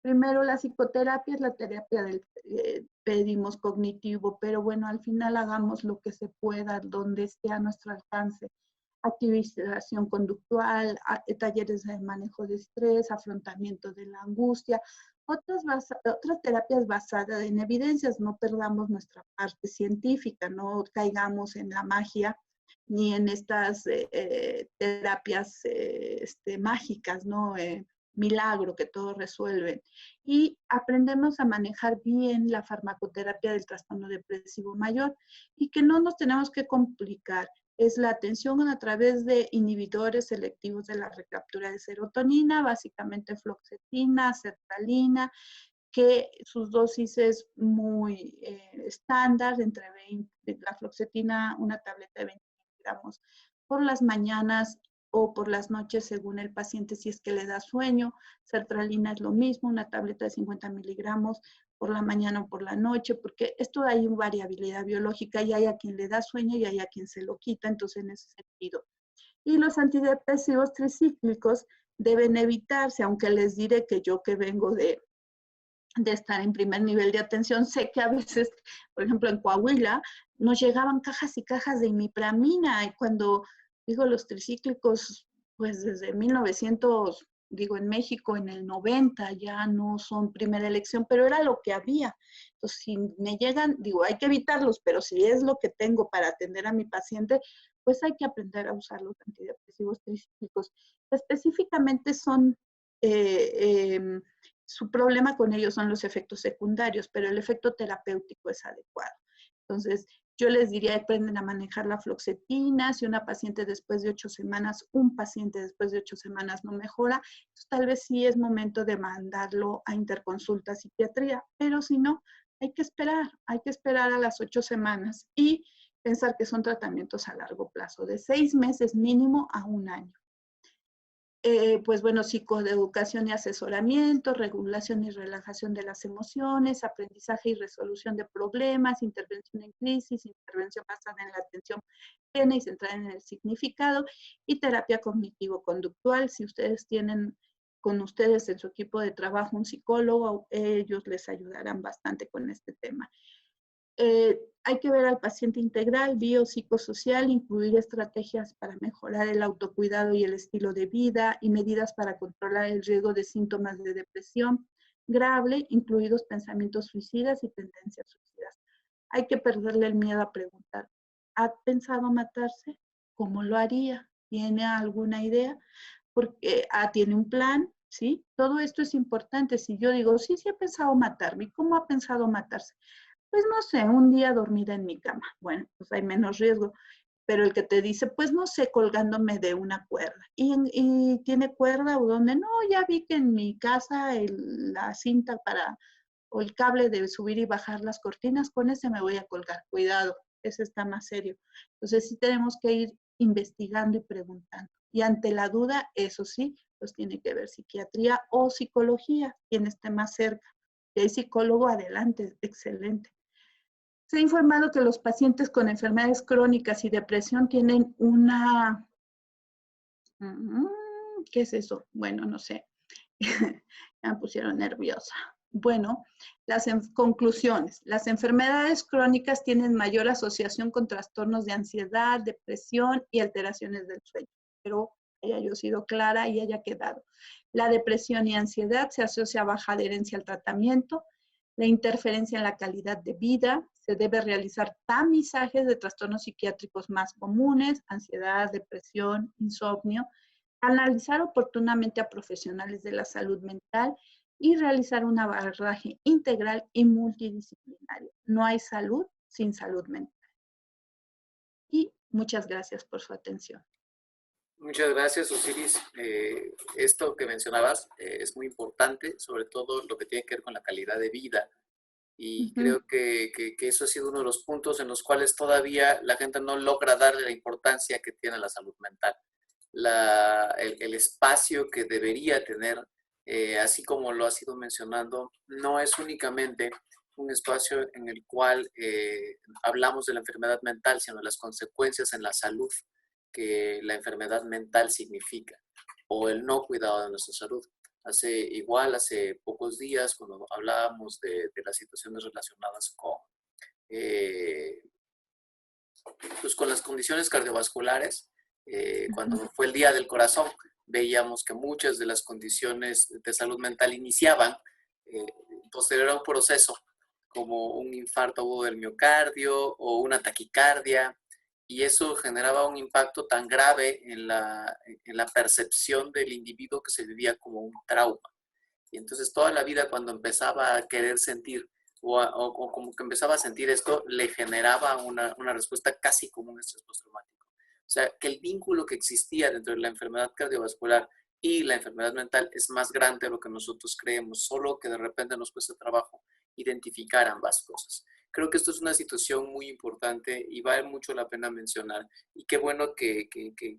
Primero, la psicoterapia es la terapia del, pedimos cognitivo, pero bueno, al final hagamos lo que se pueda, donde esté a nuestro alcance. Activización conductual, talleres de manejo de estrés, afrontamiento de la angustia, otras terapias basadas en evidencias. No perdamos nuestra parte científica, no caigamos en la magia ni en estas terapias mágicas, ¿no? Milagro que todo resuelven. Y aprendemos a manejar bien la farmacoterapia del trastorno depresivo mayor y que no nos tenemos que complicar. Es la atención a través de inhibidores selectivos de la recaptura de serotonina, básicamente fluoxetina, sertralina, que sus dosis es muy estándar, entre 20, la fluoxetina, una tableta de 20 miligramos por las mañanas o por las noches según el paciente si es que le da sueño. Sertralina es lo mismo, una tableta de 50 miligramos por la mañana o por la noche, porque esto hay una variabilidad biológica y hay a quien le da sueño y hay a quien se lo quita, entonces en ese sentido. Y los antidepresivos tricíclicos deben evitarse, aunque les diré que yo que vengo de estar en primer nivel de atención, sé que a veces, por ejemplo, en Coahuila, nos llegaban cajas y cajas de imipramina, y cuando digo los tricíclicos, pues desde 1900, digo en México, en el 90, ya no son primera elección, pero era lo que había. Entonces, si me llegan, digo, hay que evitarlos, pero si es lo que tengo para atender a mi paciente, pues hay que aprender a usar los antidepresivos tricíclicos. Específicamente son su problema con ellos son los efectos secundarios, pero el efecto terapéutico es adecuado. Entonces, yo les diría, aprenden a manejar la fluoxetina. Si una paciente después de 8 semanas, un paciente después de 8 semanas no mejora, entonces tal vez sí es momento de mandarlo a interconsulta psiquiatría, pero si no, hay que esperar a las 8 semanas y pensar que son tratamientos a largo plazo, de 6 meses mínimo a un año. Pues bueno, psicoeducación y asesoramiento, regulación y relajación de las emociones, aprendizaje y resolución de problemas, intervención en crisis, intervención basada en la atención plena y centrada en el significado, y terapia cognitivo-conductual. Si ustedes tienen con ustedes en su equipo de trabajo un psicólogo, ellos les ayudarán bastante con este tema. Hay que ver al paciente integral, biopsicosocial, incluir estrategias para mejorar el autocuidado y el estilo de vida y medidas para controlar el riesgo de síntomas de depresión grave, incluidos pensamientos suicidas y tendencias suicidas. Hay que perderle el miedo a preguntar, ¿ha pensado matarse? ¿Cómo lo haría? ¿Tiene alguna idea? Porque tiene un plan, ¿sí? Todo esto es importante. Si yo digo, sí, sí he pensado matarme, ¿cómo ha pensado matarse? Pues no sé, un día dormida en mi cama. Bueno, pues hay menos riesgo. Pero el que te dice, pues no sé, colgándome de una cuerda. ¿Y tiene cuerda o dónde? No, ya vi que en mi casa la cinta para, o el cable de subir y bajar las cortinas, con ese me voy a colgar. Cuidado, ese está más serio. Entonces sí tenemos que ir investigando y preguntando. Y ante la duda, eso sí, pues tiene que ver psiquiatría o psicología, quien esté más cerca. Si hay psicólogo, adelante, excelente. Se ha informado que los pacientes con enfermedades crónicas y depresión tienen una... ¿Qué es eso? Bueno, no sé. Me pusieron nerviosa. Bueno, las conclusiones. Las enfermedades crónicas tienen mayor asociación con trastornos de ansiedad, depresión y alteraciones del sueño. Pero haya yo sido clara y haya quedado. La depresión y ansiedad se asocia a baja adherencia al tratamiento, la interferencia en la calidad de vida, se debe realizar tamizajes de trastornos psiquiátricos más comunes, ansiedad, depresión, insomnio, analizar oportunamente a profesionales de la salud mental y realizar un abordaje integral y multidisciplinario. No hay salud sin salud mental. Y muchas gracias por su atención. Muchas gracias, Osiris. Esto que mencionabas es muy importante, sobre todo lo que tiene que ver con la calidad de vida. Y creo que eso ha sido uno de los puntos en los cuales todavía la gente no logra darle la importancia que tiene la salud mental. El espacio que debería tener, así como lo has ido mencionando, no es únicamente un espacio en el cual hablamos de la enfermedad mental, sino de las consecuencias en la salud que la enfermedad mental significa, o el no cuidado de nuestra salud. Hace pocos días, cuando hablábamos de las situaciones relacionadas eh, pues con las condiciones cardiovasculares, cuando fue el Día del Corazón, veíamos que muchas de las condiciones de salud mental iniciaban posterior a un proceso como un infarto agudo del miocardio o una taquicardia, y eso generaba un impacto tan grave en la percepción del individuo que se vivía como un trauma. Y entonces toda la vida cuando empezaba a querer sentir o como que empezaba a sentir esto, le generaba una respuesta casi como un estrés postraumático. O sea, que el vínculo que existía dentro de la enfermedad cardiovascular y la enfermedad mental es más grande de lo que nosotros creemos, solo que de repente nos cuesta trabajo identificar ambas cosas. Creo que esto es una situación muy importante y vale mucho la pena mencionar. Y qué bueno que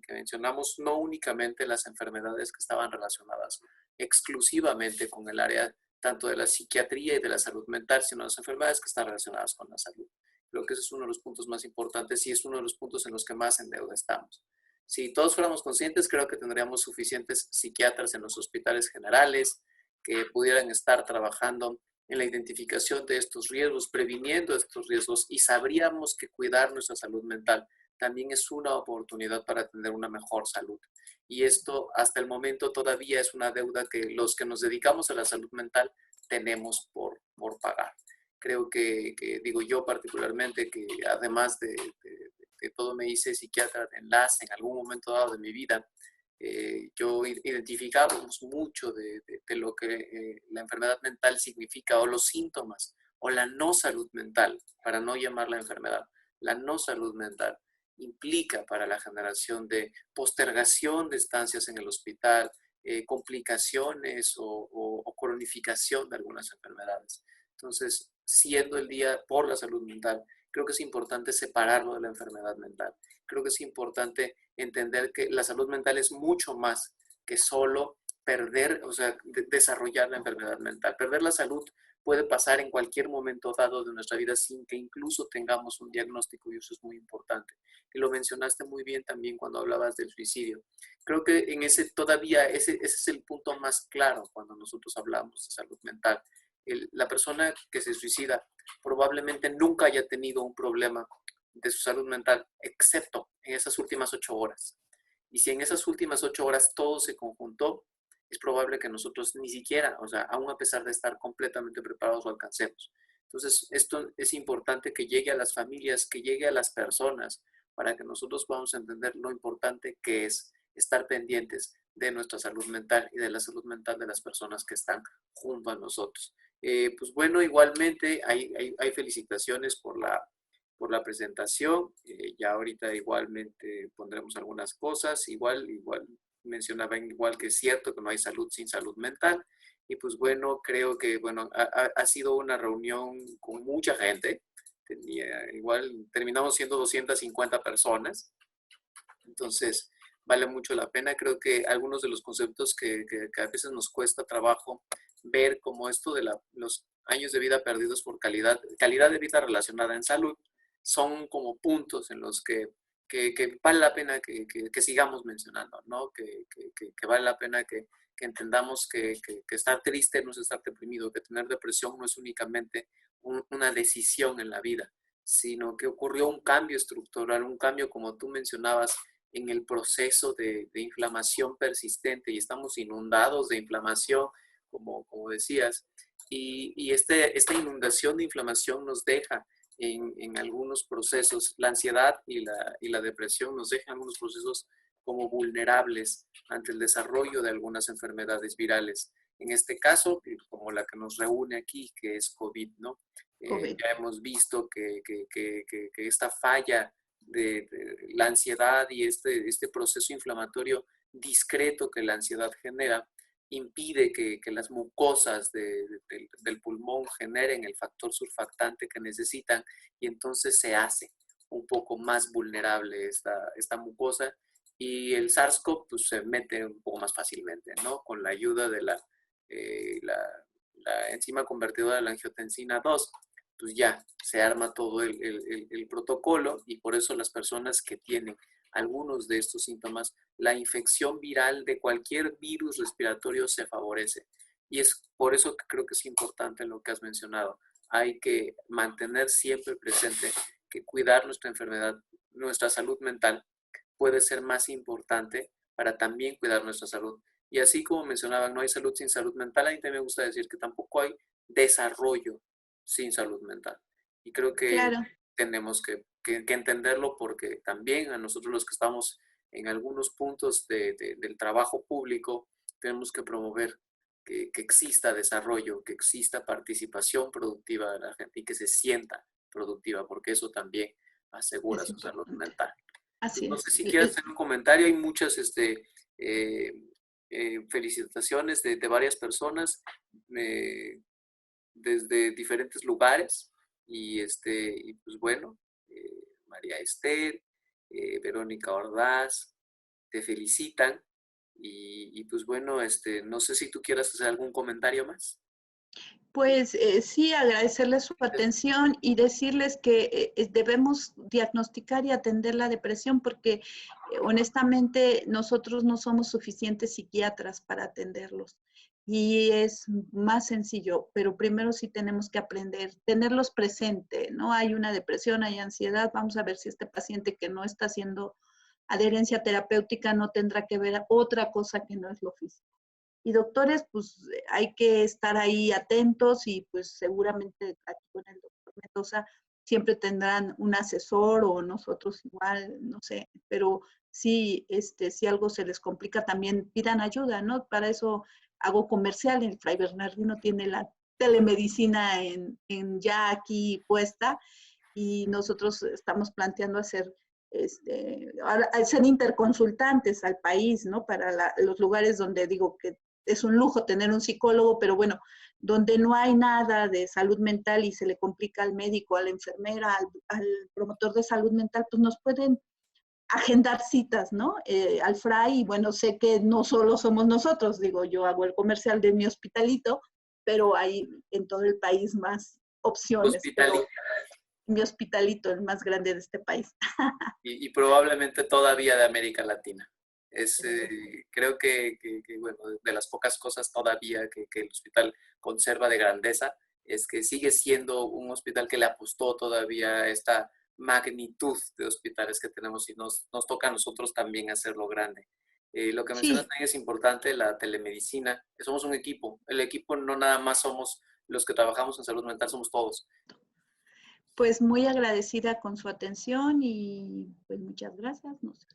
mencionamos no únicamente las enfermedades que estaban relacionadas exclusivamente con el área tanto de la psiquiatría y de la salud mental, sino las enfermedades que están relacionadas con la salud. Creo que ese es uno de los puntos más importantes y es uno de los puntos en los que más en deuda estamos. Si todos fuéramos conscientes, creo que tendríamos suficientes psiquiatras en los hospitales generales que pudieran estar trabajando en la identificación de estos riesgos, previniendo estos riesgos, y sabríamos que cuidar nuestra salud mental también es una oportunidad para tener una mejor salud. Y esto hasta el momento todavía es una deuda que los que nos dedicamos a la salud mental tenemos por pagar. Creo que digo yo particularmente, que además de todo me hice psiquiatra de enlace en algún momento dado de mi vida, yo identificábamos mucho de lo que la enfermedad mental significa, o los síntomas, o la no salud mental, para no llamarla enfermedad, la no salud mental implica para la generación de postergación de estancias en el hospital, complicaciones o cronificación de algunas enfermedades. Entonces, siendo el día por la salud mental, creo que es importante separarlo de la enfermedad mental. Creo que es importante entender que la salud mental es mucho más que solo perder, o sea, desarrollar la enfermedad mental. Perder la salud puede pasar en cualquier momento dado de nuestra vida sin que incluso tengamos un diagnóstico, y eso es muy importante. Y lo mencionaste muy bien también cuando hablabas del suicidio. Creo que en ese todavía, ese es el punto más claro cuando nosotros hablamos de salud mental. La persona que se suicida probablemente nunca haya tenido un problema de su salud mental, excepto en esas últimas 8 horas. Y si en esas últimas 8 horas todo se conjuntó, es probable que nosotros ni siquiera, o sea, aún a pesar de estar completamente preparados, lo alcancemos. Entonces, esto es importante que llegue a las familias, que llegue a las personas, para que nosotros podamos entender lo importante que es estar pendientes de nuestra salud mental y de la salud mental de las personas que están junto a nosotros. Pues bueno, igualmente hay felicitaciones por la presentación. Ya ahorita igualmente pondremos algunas cosas. Igual mencionaban igual que es cierto que no hay salud sin salud mental. Y pues bueno, creo que bueno, ha sido una reunión con mucha gente. Igual terminamos siendo 250 personas. Entonces, vale mucho la pena. Creo que algunos de los conceptos que a veces nos cuesta trabajo ver, como esto de los años de vida perdidos por calidad de vida relacionada en salud, son como puntos en los que vale la pena que sigamos mencionando, ¿no? Que vale la pena que entendamos que estar triste no es estar deprimido, que tener depresión no es únicamente una decisión en la vida, sino que ocurrió un cambio estructural, un cambio, como tú mencionabas, en el proceso de inflamación persistente, y estamos inundados de inflamación, como decías, y esta inundación de inflamación nos deja en algunos procesos, la ansiedad y la depresión nos dejan algunos procesos como vulnerables ante el desarrollo de algunas enfermedades virales. En este caso, como la que nos reúne aquí, que es COVID, ¿no? COVID. Ya hemos visto que esta falla de la ansiedad y este proceso inflamatorio discreto que la ansiedad genera impide que las mucosas del pulmón generen el factor surfactante que necesitan, y entonces se hace un poco más vulnerable esta mucosa, y el SARS-CoV pues, se mete un poco más fácilmente, ¿no? Con la ayuda de la enzima convertidora de la angiotensina 2, pues ya se arma todo el protocolo, y por eso las personas que tienen algunos de estos síntomas, la infección viral de cualquier virus respiratorio se favorece. Y es por eso que creo que es importante lo que has mencionado. Hay que mantener siempre presente que cuidar nuestra enfermedad, nuestra salud mental, puede ser más importante para también cuidar nuestra salud. Y así como mencionaban, no hay salud sin salud mental, a mí también me gusta decir que tampoco hay desarrollo sin salud mental. Y creo que Claro. tenemos que entenderlo, porque también a nosotros los que estamos en algunos puntos del trabajo público, tenemos que promover que exista desarrollo, que exista participación productiva de la gente y que se sienta productiva, porque eso también asegura Es su salud importante. mental. Así No sé es. si quieres hacer un comentario. Hay muchas eh, felicitaciones de varias personas desde diferentes lugares. Y pues bueno, María Esther, Verónica Ordaz, te felicitan. Y pues bueno, no sé si tú quieras hacer algún comentario más. Pues sí, agradecerles su atención y decirles que debemos diagnosticar y atender la depresión porque honestamente nosotros no somos suficientes psiquiatras para atenderlos. Y es más sencillo, pero primero sí tenemos que aprender, tenerlos presente, ¿no? Hay una depresión, hay ansiedad, vamos a ver si este paciente que no está haciendo adherencia terapéutica no tendrá que ver otra cosa que no es lo físico. Y doctores, pues hay que estar ahí atentos y pues seguramente aquí con el doctor Mendoza siempre tendrán un asesor o nosotros igual, no sé, pero sí, si algo se les complica también pidan ayuda, ¿no? Para eso hago comercial, el Fray Bernardino tiene la telemedicina ya aquí puesta y nosotros estamos planteando hacer ser interconsultantes al país, ¿no? Para los lugares donde digo que es un lujo tener un psicólogo, pero bueno, donde no hay nada de salud mental y se le complica al médico, a la enfermera, al promotor de salud mental, pues nos pueden agendar citas, ¿no? Al FRAI, y bueno, sé que no solo somos nosotros, digo, yo hago el comercial de mi hospitalito, pero hay en todo el país más opciones, pero Hospitality. mi hospitalito, el más grande de este país. Y probablemente todavía de América Latina. Creo. Creo bueno, de las pocas cosas todavía que el hospital conserva de grandeza es que sigue siendo un hospital que le apostó todavía a esta magnitud de hospitales que tenemos y nos toca a nosotros también hacerlo grande. Lo que mencionas Sí, también es importante, la telemedicina. Somos un equipo. El equipo no nada más somos los que trabajamos en salud mental, somos todos. pues muy agradecida con su atención y pues muchas gracias. No sé.